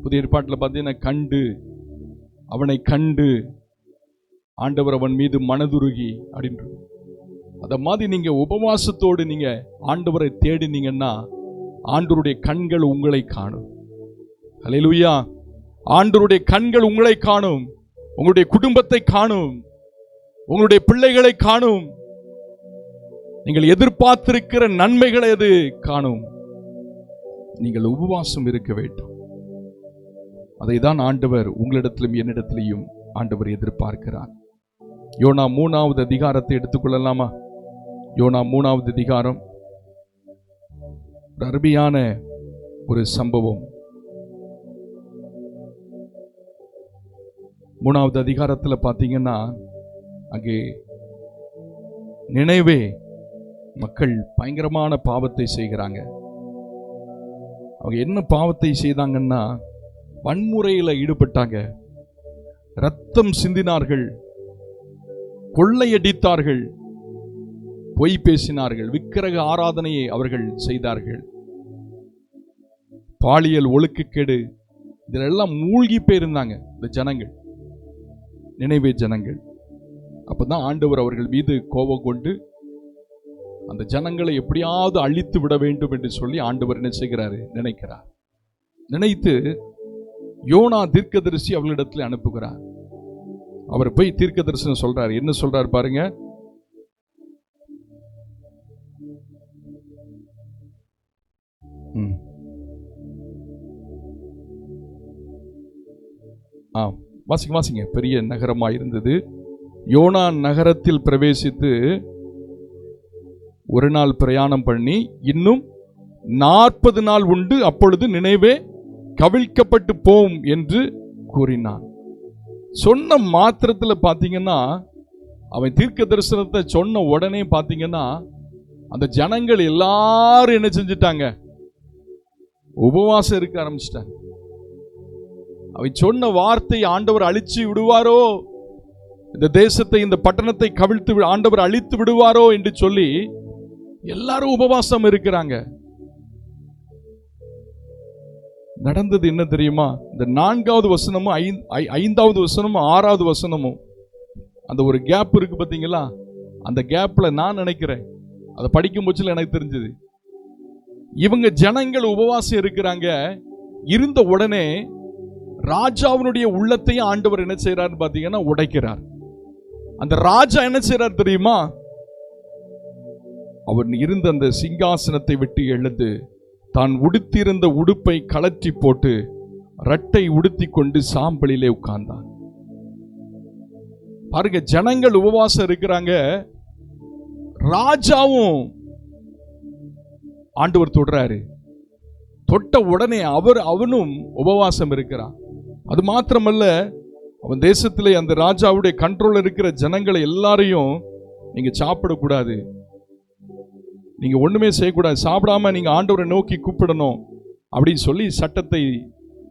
புதிய ஏற்பாட்டில் பார்த்தீங்கன்னா கண்டு, அவனை கண்டு ஆண்டவர் அவன் மீது மனதுருகி அப்படின்றது. அத மாதிரி நீங்க உபவாசத்தோடு நீங்க ஆண்டவரை தேடினீங்கன்னா ஆண்டவருடைய கண்கள் உங்களை காணும். ஹல்லேலூயா. ஆண்டவருடைய கண்கள் உங்களை காணும், உங்களுடைய குடும்பத்தை காணும், உங்களுடைய பிள்ளைகளை காணும், நீங்கள் எதிர்பார்த்திருக்கிற நன்மைகளை அது காணும். நீங்கள் உபவாசம் இருக்க வேண்டும். அதை தான் ஆண்டவர் உங்களிடத்திலும் என்னிடத்திலையும் ஆண்டவர் எதிர்பார்க்கிறார். யோனா 3வது அதிகாரத்தை எடுத்துக்கொள்ளலாமா? யோனா 3வது அதிகாரம் ஒரு அருமையான ஒரு சம்பவம். 3வது அதிகாரத்தில் பார்த்தீங்கன்னா அங்கே நினைவே மக்கள் பயங்கரமான பாவத்தை செய்கிறாங்க. அவங்க என்ன பாவத்தை செய்தாங்கன்னா வன்முறையில் ஈடுபட்டாங்க, ரத்தம் சிந்தினார்கள், கொள்ளையடித்தார்கள், பொய் பேசினார்கள், விக்கிரக ஆராதனையை அவர்கள் செய்தார்கள், பாலியல் ஒழுக்கக்கேடு இதெல்லாம் மூழ்கி போயிருந்தாங்க இந்த ஜனங்கள், நினைவே ஜனங்கள். அப்பதான் ஆண்டவர் அவர்கள் மீது கோபம் கொண்டு அந்த ஜனங்களை எப்படியாவது அழித்து விட வேண்டும் என்று சொல்லி ஆண்டவர் என்ன செய்கிறாரு? நினைக்கிறார். நினைத்து யோனா தீர்க்கதரிசி அவர்களிடத்தில் அனுப்புகிறார். அவர் போய் தீர்க்க தரிசனம் சொல்றார். என்ன சொல்றார் பாருங்க. வாசிங்க. பெரிய நகரமா இருந்தது. யோனா நகரத்தில் பிரவேசித்து ஒரு நாள் பிரயாணம் பண்ணி இன்னும் 40 நாள் உண்டு, அப்பொழுது நினைவே கவிழ்க்கப்பட்டு போம் என்று கூறினான். சொன்ன மாத்திரத்தில் பார்த்தீங்கன்னா, அவன் தீர்க்க தரிசனத்தை சொன்ன உடனே பார்த்தீங்கன்னா அந்த ஜனங்கள் எல்லாரும் என்ன செஞ்சிட்டாங்க? உபவாசம் இருக்க ஆரம்பிச்சிட்டாங்க. அவன் சொன்ன வார்த்தை ஆண்டவர் அழிச்சு விடுவாரோ, இந்த தேசத்தை இந்த பட்டணத்தை கவிழ்த்து ஆண்டவர் அழித்து விடுவாரோ என்று சொல்லி எல்லாரும் உபவாசம் இருக்கிறாங்க. நடந்தது என்ன தெரியுமா? இந்த 4வது வசனமும் 5வது வசனமும் 6வது வசனமும் அந்த ஒரு கேப் இருக்கு பார்த்தீங்களா? அந்த கேப்ல நான் நினைக்கிறேன், அதை படிக்கும் போச்சில் எனக்கு தெரிஞ்சது, இவங்க ஜனங்கள் உபவாசம் இருக்கிறாங்க. இருந்த உடனே ராஜாவினுடைய உள்ளத்தையும் ஆண்டவர் என்ன செய்யறாரு பார்த்தீங்கன்னா உடைக்கிறார். அந்த ராஜா என்ன செய்யறார் தெரியுமா? அவர் இருந்த அந்த சிங்காசனத்தை விட்டு எழுந்து தான் உடுத்தியிருந்த உடுப்பை கலற்றி போட்டு ரட்டை உடுத்தி கொண்டு சாம்பலிலே உட்கார்ந்தான். பாருங்க, ஜனங்கள் உபவாசம் இருக்கிறாங்க, ராஜாவும் ஆண்டவர் தொடுறாரு. தொட்ட உடனே அவனும் உபவாசம் இருக்கிறான். அது மாத்திரமல்ல, அவன் தேசத்திலே அந்த ராஜாவுடைய கண்ட்ரோல் இருக்கிற ஜனங்களை எல்லாரையும் நீங்க சாப்பிடக்கூடாது, நீங்க ஒண்ணுமே செய்யக்கூடாது, சாப்பிடாம நீங்க ஆண்டவரை நோக்கி கூப்பிடணும் அப்படின்னு சொல்லி சட்டத்தை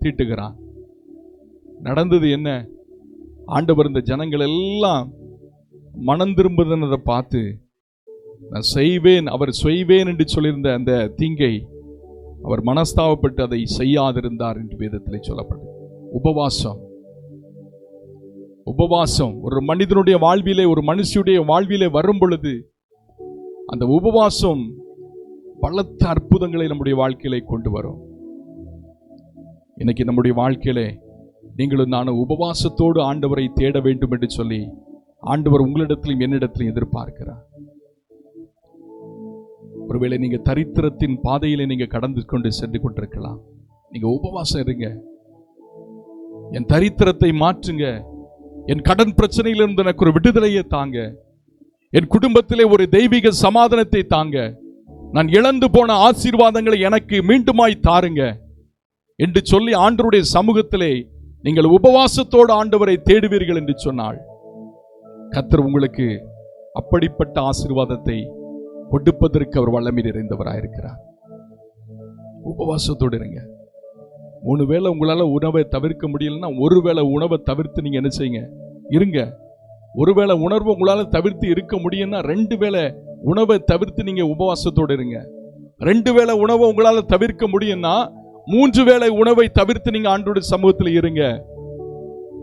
தீட்டுகிறான். நடந்தது என்ன? ஆண்டவர் இந்த ஜனங்கள் எல்லாம் மனம் திரும்புதனதை பார்த்து நான் செய்வேன், அவர் செய்வேன் என்று சொல்லியிருந்த அந்த தீங்கை அவர் மனஸ்தாபப்பட்டு அதை செய்யாதிருந்தார் என்று வேதத்திலே சொல்லப்பட்டது. உபவாசம், உபவாசம் ஒரு மனிதனுடைய வாழ்விலே, ஒரு மனுஷனுடைய வாழ்விலே வரும் பொழுது அந்த உபவாசம் பலத்த அற்புதங்களை நம்முடைய வாழ்க்கையிலே கொண்டு வரும். இன்னைக்கு நம்முடைய வாழ்க்கையிலே நீங்களும் நானும் உபவாசத்தோடு ஆண்டவரை தேட வேண்டும் என்று சொல்லி ஆண்டவர் உங்களிடத்திலும் என்னிடத்திலும் எதிர்பார்க்கிறார். ஒருவேளை நீங்க தரித்திரத்தின் பாதையிலே நீங்க கடந்து கொண்டு சென்று கொண்டிருக்கலாம். நீங்க உபவாசம் இருங்க, என் தரித்திரத்தை மாற்றுங்க, என் கடன் பிரச்சனையிலிருந்து எனக்கு ஒரு விடுதலையை தாங்க, என் குடும்பத்திலே ஒரு தெய்வீக சமாதானத்தை தாங்க, நான் இழந்து போன ஆசீர்வாதங்களை எனக்கு மீண்டுமாய் தாருங்க என்று சொல்லி ஆண்டவருடைய சமூகத்திலே நீங்கள் உபவாசத்தோடு ஆண்டவரை தேடுவீர்கள் என்று சொன்னால் கர்த்தர் உங்களுக்கு அப்படிப்பட்ட ஆசீர்வாதத்தை கொடுப்பதற்கு அவர் வல்லமை நிறைந்தவராயிருக்கிறார். உபவாசத்தோடு இருங்க. 3 வேளை உங்களால உணவை தவிர்க்க முடியலன்னா ஒரு வேளை உணவை தவிர்த்து நீங்க என்ன செய்யுங்க, இருங்க. ஒருவேளை உணர்வு உங்களால தவிர்த்து இருக்க முடியும்னா 2 வேளை உணவை தவிர்த்து நீங்க உபவாசத்தோடு இருங்க. 2 வேளை உணவை உங்களால தவிர்க்க முடியும்னா 3 வேளை உணவை தவிர்த்து நீங்க ஆண்டவருடைய சமூகத்தில் இருங்க.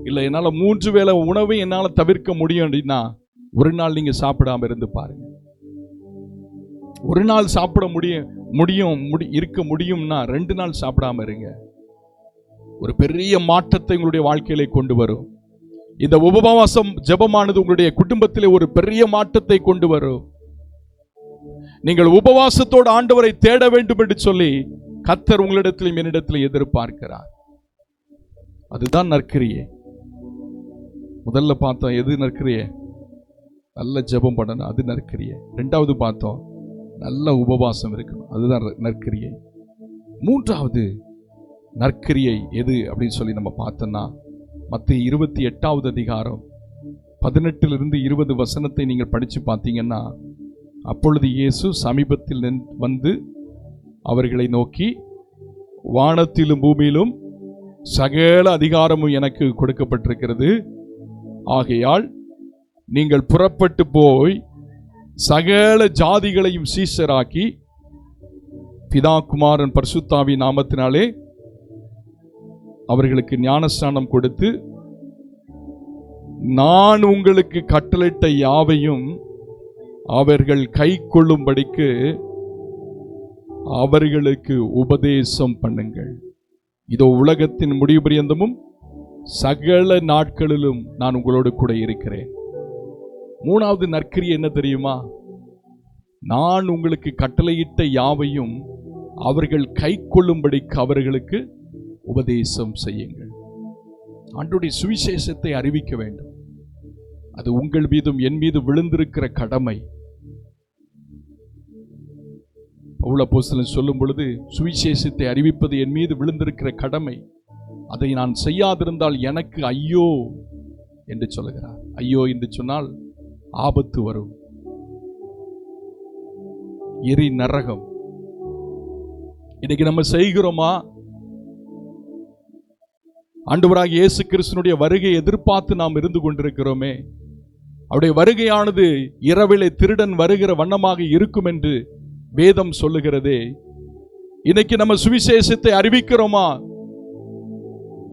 இல்ல என்னால 3 வேளை உணவை என்னால தவிர்க்க முடியும் அப்படின்னா ஒரு நாள் நீங்க சாப்பிடாம இருந்து பாருங்க. ஒரு நாள் சாப்பிட இருக்க முடியும்னா 2 நாள் சாப்பிடாம இருங்க. ஒரு பெரிய மாற்றத்தை உங்களுடைய வாழ்க்கையிலே கொண்டு வரும். இந்த உபவாசம் ஜெபமானது உங்களுடைய குடும்பத்திலே ஒரு பெரிய மாற்றத்தை கொண்டு வரும். நீங்கள் உபவாசத்தோடு ஆண்டவரை தேட வேண்டும் என்று சொல்லி கர்த்தர் உங்களிடத்திலும் என்னிடத்திலும் எதிர்பார்க்கிறார். அதுதான் நற்கிரியை. முதல்ல பார்த்தோம் எது நற்கிரியை? நல்ல ஜெபம் பண்ணணும், அது நற்கிரியை. 2வது பார்த்தோம் நல்ல உபவாசம் இருக்கணும், அதுதான் நற்கிரியை. 3வது நற்கிரியை எது அப்படின்னு சொல்லி நம்ம பார்த்தோம்னா மத்தேயு 28வது அதிகாரம் 18 20 வசனத்தை நீங்கள் படிச்சு பார்த்தீங்கன்னா, அப்பொழுது இயேசு சமீபத்தில் வந்து அவர்களை நோக்கி, வானத்திலும் பூமியிலும் சகல அதிகாரமும் எனக்கு கொடுக்கப்பட்டிருக்கிறது, ஆகையால் நீங்கள் புறப்பட்டு போய் சகல ஜாதிகளையும் சீஷராக்கி பிதா குமாரன் பரிசுத்தாவின் நாமத்தினாலே அவர்களுக்கு ஞானஸ்நானம் கொடுத்து நான் உங்களுக்கு கட்டளையிட்ட யாவையும் அவர்கள் கை கொள்ளும்படிக்கு அவர்களுக்கு உபதேசம் பண்ணுங்கள். இதோ உலகத்தின் முடிவு பரியந்தமும் சகல நாட்களிலும் நான் உங்களோடு கூட இருக்கிறேன். 3வது நற்கிரியை என்ன தெரியுமா? நான் உங்களுக்கு கட்டளையிட்ட யாவையும் அவர்கள் கை கொள்ளும்படிக்கு அவர்களுக்கு உபதேசம் செய்யுங்கள். ஆண்டவருடைய சுவிசேஷத்தை அறிவிக்க வேண்டும். அது உங்கள் மீதும் என் மீது விழுந்திருக்கிற கடமை. பவுல் அப்போஸ்தலன் சொல்லும் பொழுது சுவிசேஷத்தை அறிவிப்பது என் மீது விழுந்திருக்கிற கடமை, அதை நான் செய்யாதிருந்தால் எனக்கு ஐயோ என்று சொல்லுகிறார். ஐயோ என்று சொன்னால் ஆபத்து வரும், எரி நரகம். இன்னைக்கு நம்ம செய்கிறோமா? ஆண்டவராகிய இயேசு கிறிஸ்துவினுடைய வருகை எதிர்பார்த்து நாம் இருந்து கொண்டிருக்கிறோமே? அவருடைய வருகையானது இரவிலே திருடன் வருகிற வண்ணமாக இருக்கும் என்று வேதம் சொல்லுகிறதே. இன்னைக்கு நம்ம சுவிசேஷத்தை அறிவிக்கிறோமா?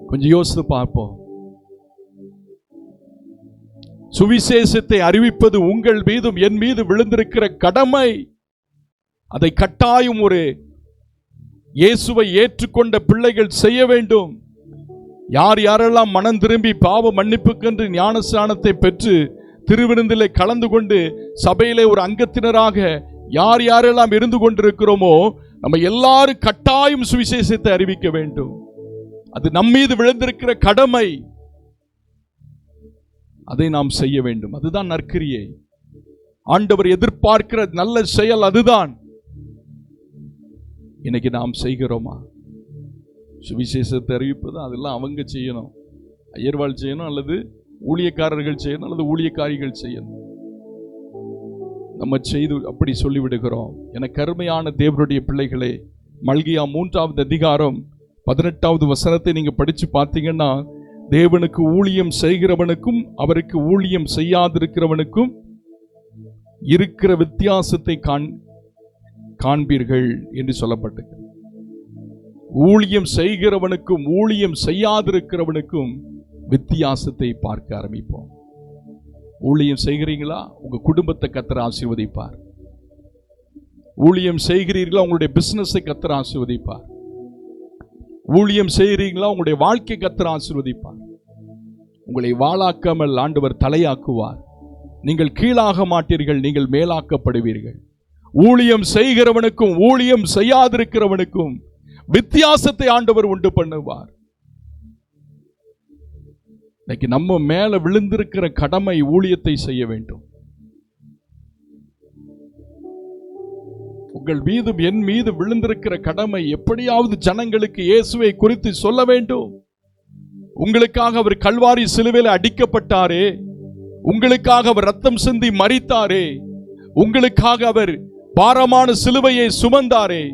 கொஞ்சம் யோசித்து பார்ப்போம். சுவிசேஷத்தை அறிவிப்பது உங்கள் மீதும் என் மீது விழுந்திருக்கிற கடமை. அதை கட்டாயம் ஒரு இயேசுவை ஏற்றுக்கொண்ட பிள்ளைகள் செய்ய வேண்டும். யார் யாரெல்லாம் மனம் திரும்பி பாவ மன்னிப்புக்கென்று ஞானஸ்நானத்தை பெற்று திருவிருந்திலே கலந்து கொண்டு சபையிலே ஒரு அங்கத்தினராக யார் யாரெல்லாம் இருந்து கொண்டிருக்கிறோமோ நம்ம எல்லாரும் கட்டாயம் சுவிசேஷத்தை அறிவிக்க வேண்டும். அது நம்மீது விழுந்திருக்கிற கடமை. அதை நாம் செய்ய வேண்டும். அதுதான் நற்கிரியை. ஆண்டவர் எதிர்பார்க்கிற நல்ல செயல் அதுதான். இன்னைக்கு நாம் செய்கிறோமா? சுவிசேஷத்தை அறிவிப்பது அதெல்லாம் அவங்க செய்யணும். ஐயர்வாள் செய்யணும், அல்லது ஊழியக்காரர்கள் செய்யணும், அல்லது ஊழியக்காரிகள் செய்யணும். நம்ம செய்து அப்படி சொல்லிவிடுகிறோம். என கருமையான தேவனுடைய பிள்ளைகளே, மல்கியா 3வது அதிகாரம் 18வது வசனத்தை நீங்க படிச்சு பார்த்தீங்கன்னா, தேவனுக்கு ஊழியம் செய்கிறவனுக்கும் அவருக்கு ஊழியம் செய்யாதிருக்கிறவனுக்கும் இருக்கிற வித்தியாசத்தை காண்பீர்கள் என்று சொல்லப்பட்டது. ஊழியம் செய்கிறவனுக்கும் ஊழியம் செய்யாதிருக்கிறவனுக்கும் வித்தியாசத்தை பார்க்க ஆரம்பிப்போம். ஊழியம் செய்கிறீங்களா? உங்க குடும்பத்தை கர்த்தர் ஆசீர்வதிப்பார். ஊழியம் செய்கிறீர்களா? உங்களுடைய பிசினஸை கர்த்தர் ஆசீர்வதிப்பார். ஊழியம் செய்கிறீங்களா? உங்களுடைய வாழ்க்கை கர்த்தர் ஆசீர்வதிப்பார். உங்களை வாளாக்காமல் ஆண்டவர் தலையாக்குவார். நீங்கள் கீழாக மாட்டீர்கள், நீங்கள் மேலாக்கப்படுவீர்கள். ஊழியம் செய்கிறவனுக்கும் ஊழியம் செய்யாதிருக்கிறவனுக்கும் வித்தியாசத்தை ஆண்டவர் உண்டு பண்ணுவார். இன்னைக்கு நம்ம மேல விழுந்திருக்கிற கடமை ஊழியத்தை செய்ய வேண்டும். உங்கள் மீதும் என் மீது விழுந்திருக்கிற கடமை எப்படியாவது ஜனங்களுக்கு இயேசுவை குறித்து சொல்ல வேண்டும். உங்களுக்காக அவர் கல்வாரி சிலுவையில் அடிக்கப்பட்டாரே, உங்களுக்காக அவர் ரத்தம் சிந்தி மரித்தாரே, உங்களுக்காக அவர் பாரமான சிலுவையை சுமந்தாரே,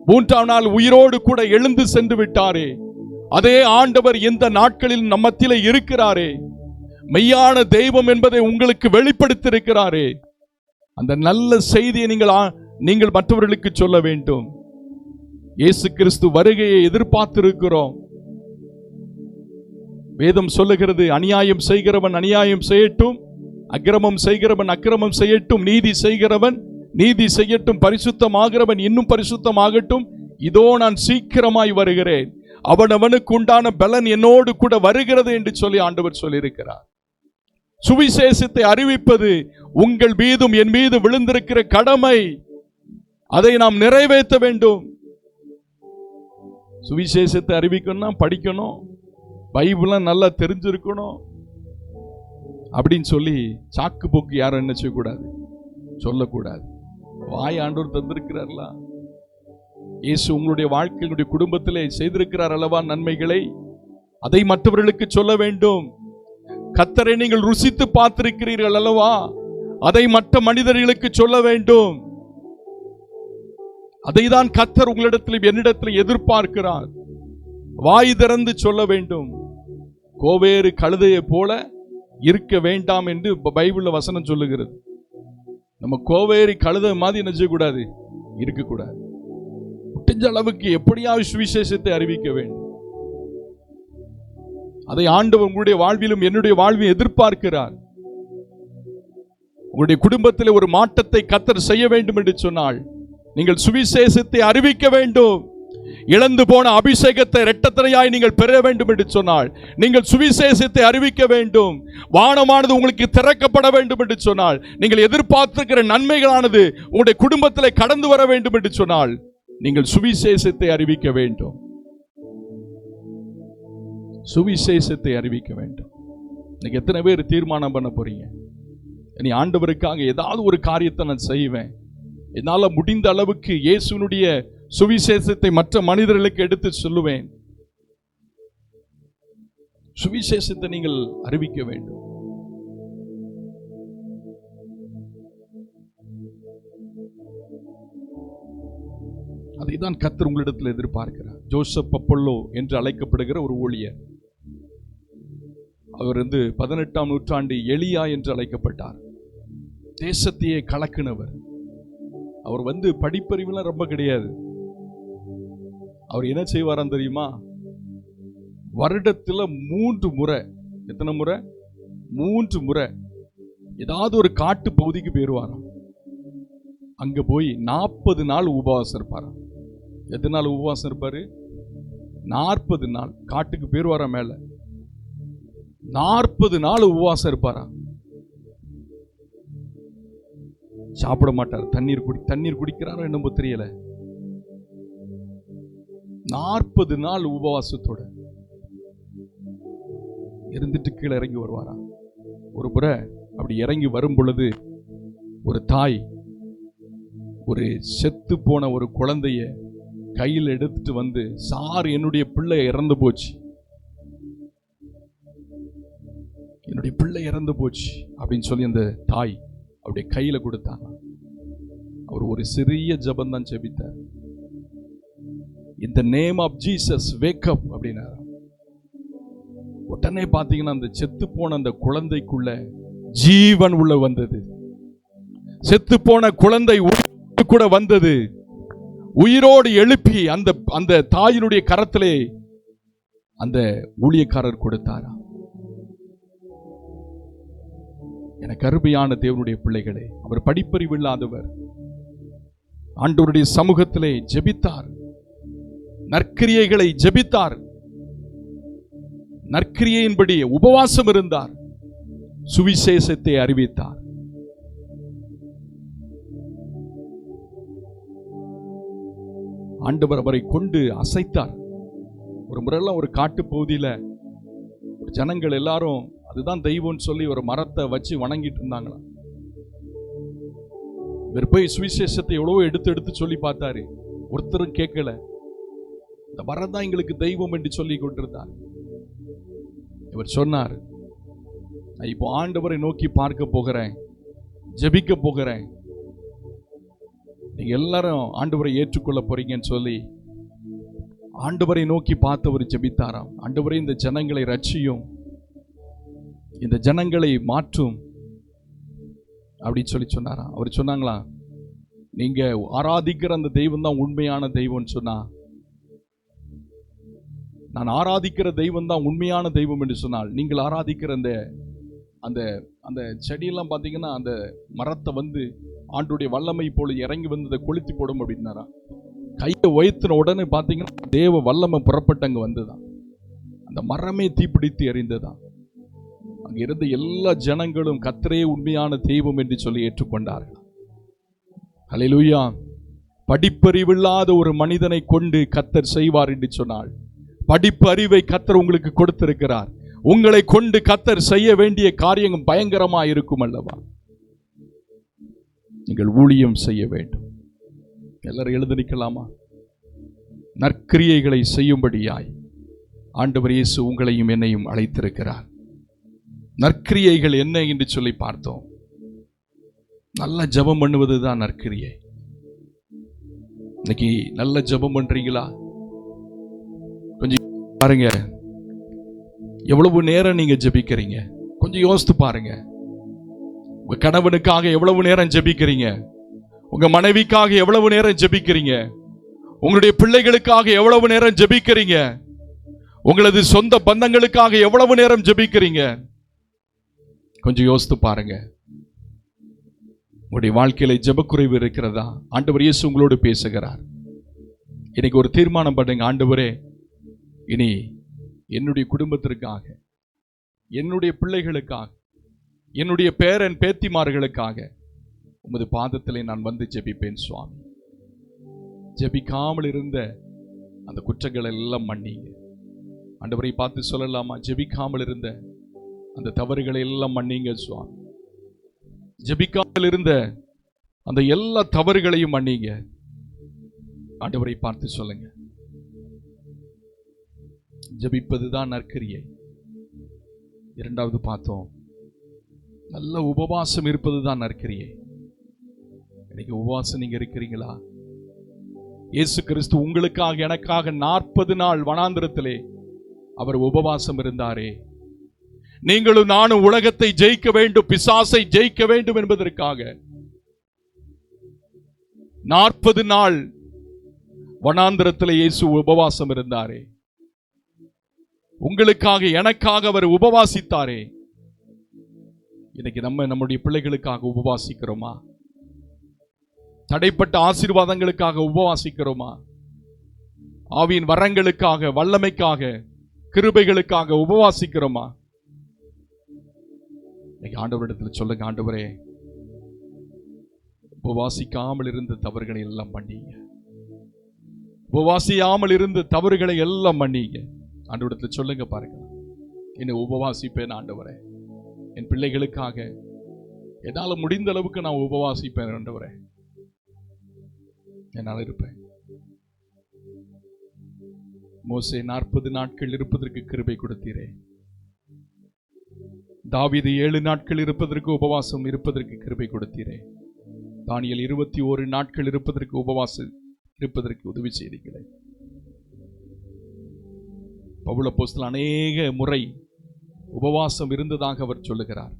3ஆம் நாள் உயிரோடு கூட எழுந்து சென்று விட்டாரே, அதே ஆண்டவர் இந்த நாட்களில் நம்மத்திலே இருக்கிறாரே, மெய்யான தெய்வம் என்பதை உங்களுக்கு வெளிப்படுத்தியிருக்கிறாரே. அந்த நல்ல செய்தியை நீங்கள் மற்றவர்களுக்கு சொல்ல வேண்டும். இயேசு கிறிஸ்து வருகையை எதிர்பார்த்திருக்கிறோம். வேதம் சொல்லுகிறது, அநியாயம் செய்கிறவன் அநியாயம் செய்யட்டும், அக்கிரமம் செய்கிறவன் அக்கிரமம் செய்யட்டும், நீதி செய்கிறவன் நீதி செய்யட்டும், பரிசுத்தமாகிறவன் இன்னும் பரிசுத்தமாகட்டும், இதோ நான் சீக்கிரமாய் வருகிறேன், அவனவனுக்கு உண்டான பலன் என்னோடு கூட வருகிறது என்று சொல்லி ஆண்டவர் சொல்லியிருக்கிறார். சுவிசேஷத்தை அறிவிப்பது உங்கள் மீதும் என் மீது விழுந்திருக்கிற கடமை. அதை நாம் நிறைவேற்ற வேண்டும். சுவிசேஷத்தை அறிவிக்கணும்னா படிக்கணும், பைபிள நல்லா தெரிஞ்சிருக்கணும் அப்படின்னு சொல்லி சாக்கு போக்கு யாரும் என்ன செய்யக்கூடாது, சொல்லக்கூடாது. வாய் ஆண்டவர் தந்திருக்கிறார்களா? இயேசு உங்களுடைய வாழ்க்கையினுடைய குடும்பத்திலே செய்திருக்கிறார் அல்லவா நன்மைகளை, அதை மற்றவர்களுக்கு சொல்ல வேண்டும். கர்த்தரை நீங்கள் ருசித்து பார்த்திருக்கிறீர்கள் அல்லவா, அதை மற்ற மனிதர்களுக்கு சொல்ல வேண்டும். அதை தான் கர்த்தர் உங்களிடத்தில் என்னிடத்தில் எதிர்பார்க்கிறார். வாய் திறந்து சொல்ல வேண்டும். கோவேறு கழுதையை போல இருக்க வேண்டாம் என்று பைபிள்ல வசனம் சொல்லுகிறது. நம்ம கோவேரி கழுதை மாதிரி என்ன செய்யக்கூடாது, இருக்கக்கூடாது. முடிஞ்ச அளவுக்கு எப்படியாவது சுவிசேஷத்தை அறிவிக்க வேண்டும். அதை ஆண்டவர் உங்களுடைய வாழ்விலும் என்னுடைய வாழ்விலும் எதிர்பார்க்கிறார். உங்களுடைய குடும்பத்தில் ஒரு மாற்றத்தை கர்த்தர் செய்ய வேண்டும் என்று சொன்னால் நீங்கள் சுவிசேஷத்தை அறிவிக்க வேண்டும். இழந்து போன அபிஷேகத்தை இரட்டத்தனையாய் நீங்கள் பெற வேண்டும் என்று சொன்னால் நீங்கள் சுவிசேஷத்தை அறிவிக்க வேண்டும். வானமானது உங்களுக்கு திறக்கப்பட வேண்டும் என்று சொன்னால், நீங்கள் எதிர்பார்த்திருக்கிற நன்மைகளானது உங்களுடைய குடும்பத்தில் கடந்து வர வேண்டும் என்று சொன்னால் நீங்கள் சுவிசேஷத்தை அறிவிக்க வேண்டும். சுவிசேஷத்தை அறிவிக்க வேண்டும். இன்னைக்கு எத்தனை பேர் தீர்மானம் பண்ண போறீங்க, நீ ஆண்டவருக்காக ஏதாவது ஒரு காரியத்தை நான் செய்வேன், என்னால முடிந்த அளவுக்கு இயேசுனுடைய சுவிசேஷத்தை மற்ற மனிதர்களுக்கு எடுத்து சொல்லுவேன். சுவிசேஷத்தை நீங்கள் அறிவிக்க வேண்டும். அதைதான் கர்த்தர் உங்களிடத்தில் எதிர்பார்க்கிறார். ஜோசப் அப்பல்லோ என்று அழைக்கப்படுகிற ஒரு ஊழியர், அவர் 18ஆம் நூற்றாண்டு எலியா என்று அழைக்கப்பட்டார். தேசத்தையே கலக்கினவர். அவர் படிப்பறிவுலாம் ரொம்ப கிடையாது. அவர் என்ன செய்வாராம் தெரியுமா? வருடத்தில் 3 முறை, எத்தனை முறை? 3 முறை ஏதாவது ஒரு காட்டு பகுதிக்கு போயிடுவாராம். அங்க போய் 40 நாள் உபவாசம் இருப்பாராம். எத்தனை நாள் உபவாசம் இருப்பாரு? 40 நாள். காட்டுக்கு போயிடுவாராம். மேல 40 நாள் உபவாசம் இருப்பாராம். சாப்பிட மாட்டார். தண்ணீர் குடிக்கிறாரோ என்னமோ தெரியல. 40 நாள் உபவாசத்தோட இருந்துட்டு கீழே இறங்கி வருவாராம். ஒரு முறை அப்படி இறங்கி வரும் பொழுது ஒரு தாய் ஒரு செத்து போன ஒரு குழந்தைய கையில் எடுத்துட்டு சார், என்னுடைய பிள்ளை இறந்து போச்சு, என்னுடைய பிள்ளை இறந்து போச்சு அப்படின்னு சொல்லி அந்த தாய் அவருடைய கையில கொடுத்தாங்க. அவர் ஒரு சிறிய ஜபம் தான் ஜெபித்தார். In the name of Jesus, wake up அப்படின்னா உடனே பாத்தீங்கன்னா அந்த செத்து போன அந்த குழந்தைக்குள்ள ஜீவன் உள்ள வந்தது. செத்து போன குழந்தை கூட வந்தது, உயிரோடு எழுப்பி அந்த தாயினுடைய கரத்திலே அந்த ஊழியக்காரர் கொடுத்தாரா. எனக்கு அருமையான தேவனுடைய பிள்ளைகளே, அவர் படிப்பறிவு இல்லாதவர். ஆண்டவருடைய சமூகத்திலே ஜெபித்தார், நற்கிரியைகளை ஜெபித்தார், நற்கிரியையின்படி உபவாசம் இருந்தார், சுவிசேஷத்தை அறிவித்தார். ஆண்டவர் அவரை கொண்டு அசைத்தார். ஒரு முறையெல்லாம் ஒரு காட்டு பகுதியில ஜனங்கள் எல்லாரும் அதுதான் தெய்வம்னு சொல்லி ஒரு மரத்தை வச்சு வணங்கிட்டு இருந்தாங்களாம். இவர் போய் சுவிசேஷத்தை எவ்வளவோ எடுத்து சொல்லி பார்த்தாரு, ஒருத்தரும் கேட்கல. இந்த மரம் தான் எங்களுக்கு தெய்வம் என்று சொல்லி கொண்டிருந்தார். இவர் சொன்னார், நான் இப்போ ஆண்டவரை நோக்கி பார்க்க போகிறேன், ஜெபிக்க போகிறேன், நீங்க எல்லாரும் ஆண்டவரை ஏற்றுக்கொள்ள போறீங்கன்னு சொல்லி ஆண்டவரை நோக்கி பார்த்தவர் ஜெபித்தாராம். ஆண்டவரை இந்த ஜனங்களை ரட்சியும், இந்த ஜனங்களை மாற்றும் அப்படின்னு சொல்லி சொன்னாராம். அவர் சொன்னாங்களா, நீங்க ஆராதிக்கிற அந்த தெய்வம் தான் உண்மையான தெய்வம்னு சொன்னா, நான் ஆராதிக்கிற தெய்வம் தான் உண்மையான தெய்வம் என்று சொன்னால், நீங்கள் ஆராதிக்கிற அந்த அந்த செடியெல்லாம் பார்த்தீங்கன்னா அந்த மரத்தை வந்து ஆண்டுடைய வல்லமை போல இறங்கி வந்து அதை கொளுத்தி போடும் அப்படின்னாரா. கையை உயர்த்தின உடனே பார்த்தீங்கன்னா தேவ வல்லமை புறப்பட்டு அங்கே வந்துதான், அந்த மரமே தீப்பிடித்து எறிந்ததான். அங்க இருந்த எல்லா ஜனங்களும் கர்த்தரே உண்மையான தெய்வம் என்று சொல்லி ஏற்றுக்கொண்டார்கள். ஹல்லேலூயா. படிப்பறிவில்லாத ஒரு மனிதனை கொண்டு கர்த்தர் செய்வார் என்று சொன்னால், படிப்பு அறிவை கர்த்தர் உங்களுக்கு கொடுத்திருக்கிறார். உங்களை கொண்டு கர்த்தர் செய்ய வேண்டிய காரியங்கள் பயங்கரமா இருக்கும் அல்லவா. நீங்கள் ஊழியம் செய்ய வேண்டும். எல்லாரும் எழுந்து நிற்கலாமா? நற்கிரியைகளை செய்யும்படியாய் ஆண்டவர் இயேசு உங்களையும் என்னையும் அழைத்திருக்கிறார். நற்கிரியைகள் என்ன என்று சொல்லி பார்த்தோம். நல்ல ஜெபம் பண்ணுவதுதான் நற்கிரியை. இன்னைக்கு நல்ல ஜெபம் பண்றீங்களா? கொஞ்சம் பாருங்க, எவ்வளவு நேரம் நீங்க ஜெபிக்கிறீங்க கொஞ்சம் யோசித்து பாருங்க. உங்க கணவனுக்காக எவ்வளவு நேரம் ஜெபிக்கிறீங்க? உங்க மனைவிக்காக எவ்வளவு நேரம் ஜெபிக்கிறீங்க? உங்களுடைய பிள்ளைகளுக்காக எவ்வளவு நேரம் ஜெபிக்கிறீங்க? உங்களது சொந்த பந்தங்களுக்காக எவ்வளவு நேரம் ஜெபிக்கிறீங்க? கொஞ்சம் யோசித்து பாருங்க. உங்களுடைய வாழ்க்கையில ஜெபக்குறைவு இருக்கிறதா? ஆண்டவர் இயேசு உங்களோடு பேசுகிறார். இன்னைக்கு ஒரு தீர்மானம் பண்ணுங்க. ஆண்டவரே, இனி என்னுடைய குடும்பத்திற்காக, என்னுடைய பிள்ளைகளுக்காக, என்னுடைய பேரன் பேத்திமார்களுக்காக உமது பாதத்திலே நான் வந்து ஜெபிப்பேன் சுவாமி. ஜெபிக்காமல் இருந்த அந்த குற்றங்கள் எல்லாம் மன்னிங்க. ஆண்டவரை பார்த்து சொல்லலாமா? ஜெபிக்காமல் இருந்த அந்த தவறுகளை எல்லாம் மன்னிங்க சுவாமி. ஜெபிக்காமல் இருந்த அந்த எல்லா தவறுகளையும் மன்னிங்க. ஆண்டவரை பார்த்து சொல்லுங்க. ஜெபிப்பதுதான் நற்கிரியை. இரண்டாவது பார்த்தோம், நல்ல உபவாசம் இருப்பதுதான் நற்கிரியை. இன்னைக்கு உபவாசம் நீங்க இருக்கிறீங்களா? இயேசு கிறிஸ்து உங்களுக்காக எனக்காக 40 நாள் வனாந்திரத்திலே அவர் உபவாசம் இருந்தாரே. நீங்களும் நானும் உலகத்தை ஜெயிக்க வேண்டும், பிசாசை ஜெயிக்க வேண்டும் என்பதற்காக 40 நாள் வனாந்திரத்திலே இயேசு உபவாசம் இருந்தாரே. உங்களுக்காக எனக்காக அவர் உபவாசித்தாரே. இன்னைக்கு நம்முடைய பிள்ளைகளுக்காக உபவாசிக்கிறோமா? தடைப்பட்ட ஆசீர்வாதங்களுக்காக உபவாசிக்கிறோமா? ஆவியின் வரங்களுக்காக, வல்லமைக்காக, கிருபைகளுக்காக உபவாசிக்கிறோமா? இன்னைக்கு ஆண்டவரிடத்தில் சொல்லுங்க, ஆண்டவரே, உபவாசிக்காமல் இருந்த தவறுகளை எல்லாம் மன்னிங்க. உபவாசியாமல் இருந்த தவறுகளை எல்லாம் மன்னிங்க. ஆண்டவரிடத்தில் சொல்லுங்க பாருங்க. என்னை உபவாசிப்பேன் ஆண்டவரே, என் பிள்ளைகளுக்காக என்னால் முடிந்த அளவுக்கு நான் உபவாசிப்பேன் ஆண்டவரே, என்னால் இருப்பேன். மோசே 40 நாட்கள் இருப்பதற்கு கிருபை கொடுத்தீரே. தாவீது 7 நாட்கள் இருப்பதற்கு உபவாசம் இருப்பதற்கு கிருபை கொடுத்தீரே. தானியேல் 21 நாட்கள் இருப்பதற்கு உபவாசம் இருப்பதற்கு உதவி செய்தீர்களே. பவுல் அப்போஸ்தலன் அநேக முறை உபவாசம் இருந்ததாக அவர் சொல்லுகிறார்.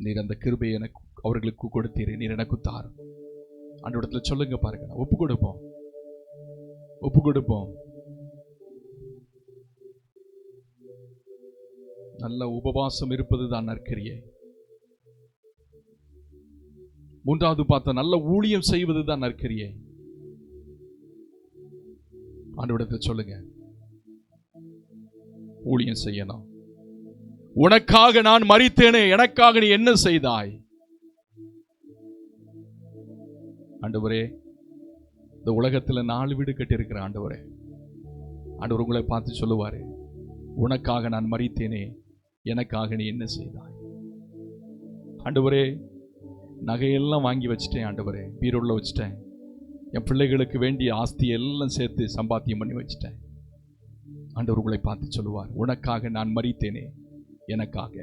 நீர் அந்த கிருபை எனக்கு அவர்களுக்கு கொடுத்தீரே, நீர் எனக்கு தாரும். அந்த இடத்துல சொல்லுங்க பாருங்க, ஒப்பு கொடுப்போம், ஒப்பு கொடுப்போம். நல்ல உபவாசம் இருப்பது தான் நற்கிரியை. மூன்றாவது பார்த்த நல்ல ஊழியம் செய்வது தான் நற்கிரியை. ஆண்டவரிடத்தை சொல்லுங்க, ஊழியம் செய்யணும். உனக்காக நான் மரித்தேனே, எனக்காக நீ என்ன செய்தாய்? ஆண்டவரே, இந்த உலகத்துல 4 வீடு கட்டி இருக்கிற ஆண்டவரே, ஆண்டவர் உங்களை பார்த்து சொல்லுவாரு, உனக்காக நான் மரித்தேனே, எனக்காக நீ என்ன செய்தாய்? ஆண்டவரே, நகையெல்லாம் வாங்கி வச்சுட்டேன் ஆண்டவரே, பீரோல வச்சுட்டேன். என் பிள்ளைகளுக்கு வேண்டிய ஆஸ்தி எல்லாம் சேர்த்து சம்பாத்தியம் பண்ணி வச்சுட்டேன். ஆண்டவர் உங்களை பார்த்து சொல்லுவார், உனக்காக நான் மரித்தேனே, எனக்காக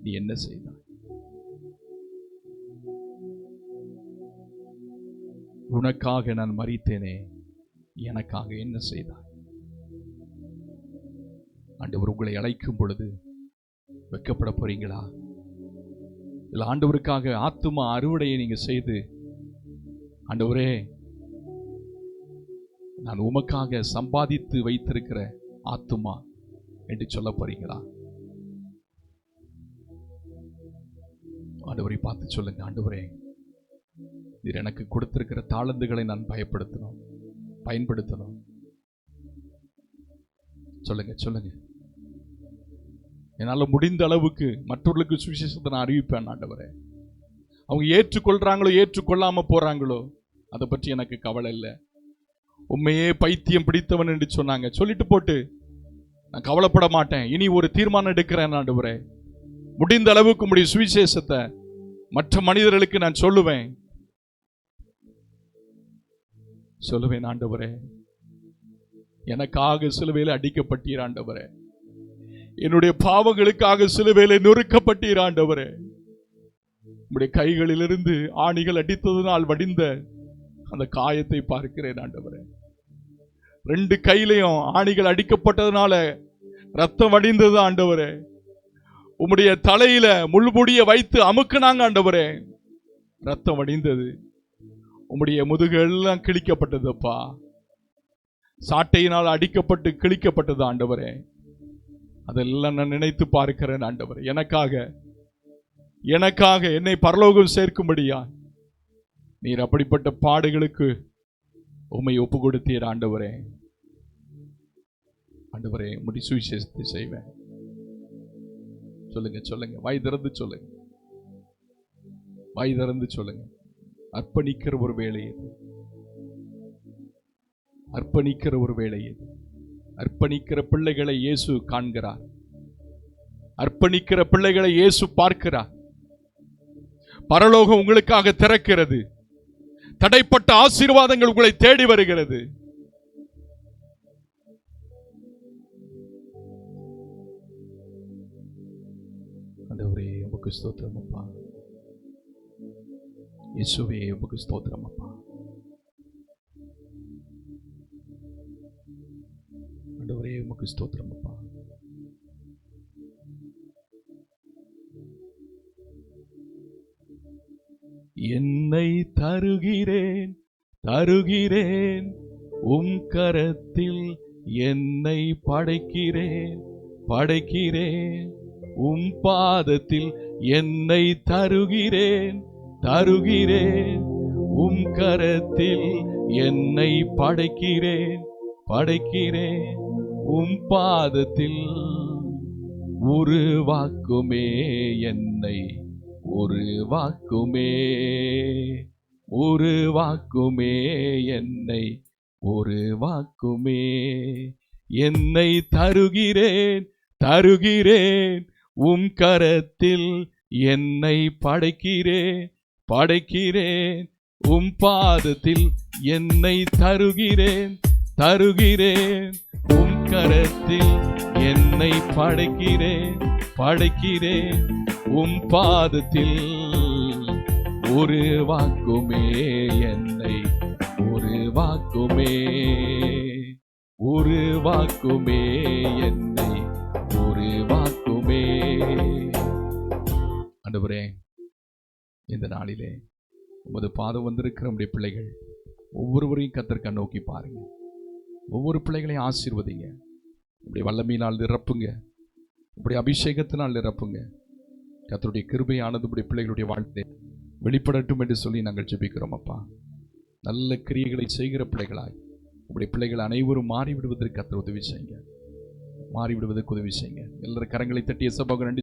நீ என்ன செய்தாய்? உனக்காக நான் மரித்தேனே, எனக்காக என்ன செய்தாய்? ஆண்டவர் உங்களை அழைக்கும் பொழுது வெட்கப்பட போறீங்களா? இல்ல ஆண்டவருக்காக ஆத்துமா அறுவடையை நீங்க செய்து, ஆண்டவரே, நான் உமக்காக சம்பாதித்து வைத்திருக்கிற ஆத்துமா என்று சொல்ல போறீங்களா? ஆண்டவரை பார்த்து சொல்லுங்க, ஆண்டவரே, நீர் எனக்கு கொடுத்திருக்கிற தாளந்துகளை நான் பயன்படுத்தணும். சொல்லுங்க சொல்லுங்க. என்னால முடிந்த அளவுக்கு மற்றவர்களுக்கு சுவிசேஷத்தை நான் அறிவிப்பேன் ஆண்டவரே. அவங்க ஏற்றுக்கொள்றாங்களோ ஏற்றுக்கொள்ளாம போறாங்களோ அதை பற்றி எனக்கு கவலை இல்லை. உண்மையே பைத்தியம் பிடித்தவன் என்று சொன்னாங்க, சொல்லிட்டு போட்டு நான் கவலைப்பட மாட்டேன். இனி ஒரு தீர்மானம் எடுக்கிறேன் ஆண்டவரே, முடிந்த அளவுக்கு உம்முடைய சுவிசேஷத்தை மற்ற மனிதர்களுக்கு நான் சொல்லுவேன் ஆண்டவரே. எனக்காக சிலுவையில் அடிக்கப்பட்டீர் ஆண்டவரே, என்னுடைய பாவங்களுக்காக சிலுவையில் நொறுக்கப்பட்டீர் ஆண்டவரே. உம்முடைய கைகளிலிருந்து ஆணிகள் அடித்ததனால் வடிந்த அந்த காயத்தை பார்க்கிறேன் ஆண்டவரே. 2 கையிலையும் ஆணிகள் அடிக்கப்பட்டதுனால ரத்தம் வடிந்தது ஆண்டவரே. உம்முடைய தலையில முள்முடிய வைத்து அமுக்குனாங்க ஆண்டவரே, ரத்தம் வடிந்தது. உம்முடைய முதுகெல்லாம் கிழிக்கப்பட்டதுப்பா, சாட்டையினால் அடிக்கப்பட்டு கிழிக்கப்பட்டது ஆண்டவரே. அதெல்லாம் நான் நினைத்து பார்க்கிறேன் ஆண்டவரே. எனக்காக என்னை பரலோகம் சேர்க்கும்படியா நீர் அப்படிப்பட்ட பாடுகளுக்கு உம்மை ஒப்பு கொடுத்தீர் ஆண்டவரே. ஆண்டவரே, உம்முடைய சுவிசேஷத்தை செய்வேன். சொல்லுங்க சொல்லுங்க, வாய் திறந்து சொல்லுங்க, வாய் திறந்து சொல்லுங்க. அர்ப்பணிக்கிற ஒரு வேலை இது, அர்ப்பணிக்கிற ஒரு வேலை இது. அர்ப்பணிக்கிற பிள்ளைகளை இயேசு காண்கிறார், அர்ப்பணிக்கிற பிள்ளைகளை இயேசு பார்க்கிறார். பரலோகம் உங்களுக்காக திறக்கிறது, தடைப்பட்ட ஆசீர்வாதங்கள் உங்களை தேடி வருகிறது. ஆண்டவரே, உமக்கு ஸ்தோத்திரம் அப்பா. இயேசுவே, உமக்கு ஸ்தோத்திரம் அப்பா. ஆண்டவரே, உமக்கு ஸ்தோத்திரம் அப்பா. என்னை தருகிறேன் தருகிறேன் உம் கரத்தில், என்னை படைக்கிறேன் படைக்கிறேன் உம் பாதத்தில், என்னை தருகிறேன் தருகிறேன் உம் கரத்தில், என்னை படைக்கிறேன் படைக்கிறேன் உம் பாதத்தில். உருவாக்குமே என்னை உருவாக்குமே, உருவாக்குமே என்னை உருவாக்குமே. என்னை தருகிறேன் தருகிறேன் உம் கரத்தில், என்னை படைக்கிறேன் படைக்கிறேன் உம் பாதத்தில், என்னை தருகிறேன் தருகிறேன் உம் கரத்தில், என்னை படைக்கிறேன் படைக்கிறேன் உம் பாதத்தில். உருவாக்குமே என்னை, உருவாக்குமே, உருவாக்குமே என்னை, உருவாக்குமே. ஆண்டவரே, இந்த நாளிலே உமது பாதம் வந்திருக்கிற நம்முடைய பிள்ளைகள் ஒவ்வொருவரையும் கர்த்தர் நோக்கி பாருங்க. ஒவ்வொரு பிள்ளைகளையும் ஆசீர்வதிங்க. இப்படி வல்லமையினால் நிரப்புங்க, இப்படி அபிஷேகத்தினால் நிரப்புங்க. கர்த்தருடைய கிருபையானது இப்படி பிள்ளைகளுடைய வாழ்க்கை வெளிப்படட்டும் என்று சொல்லி நாங்கள் ஜெபிக்கிறோம். அப்பா, நல்ல கிரியைகளை செய்கிற பிள்ளைகளாய் இப்படி பிள்ளைகள் அனைவரும் மாறிவிடுவதற்கு கர்த்தர் உதவி செய்யுங்க, மாறிவிடுவதற்கு உதவி செய்யுங்க. எல்லாரும் கரங்களை தட்டிய சபைக்கு நன்றி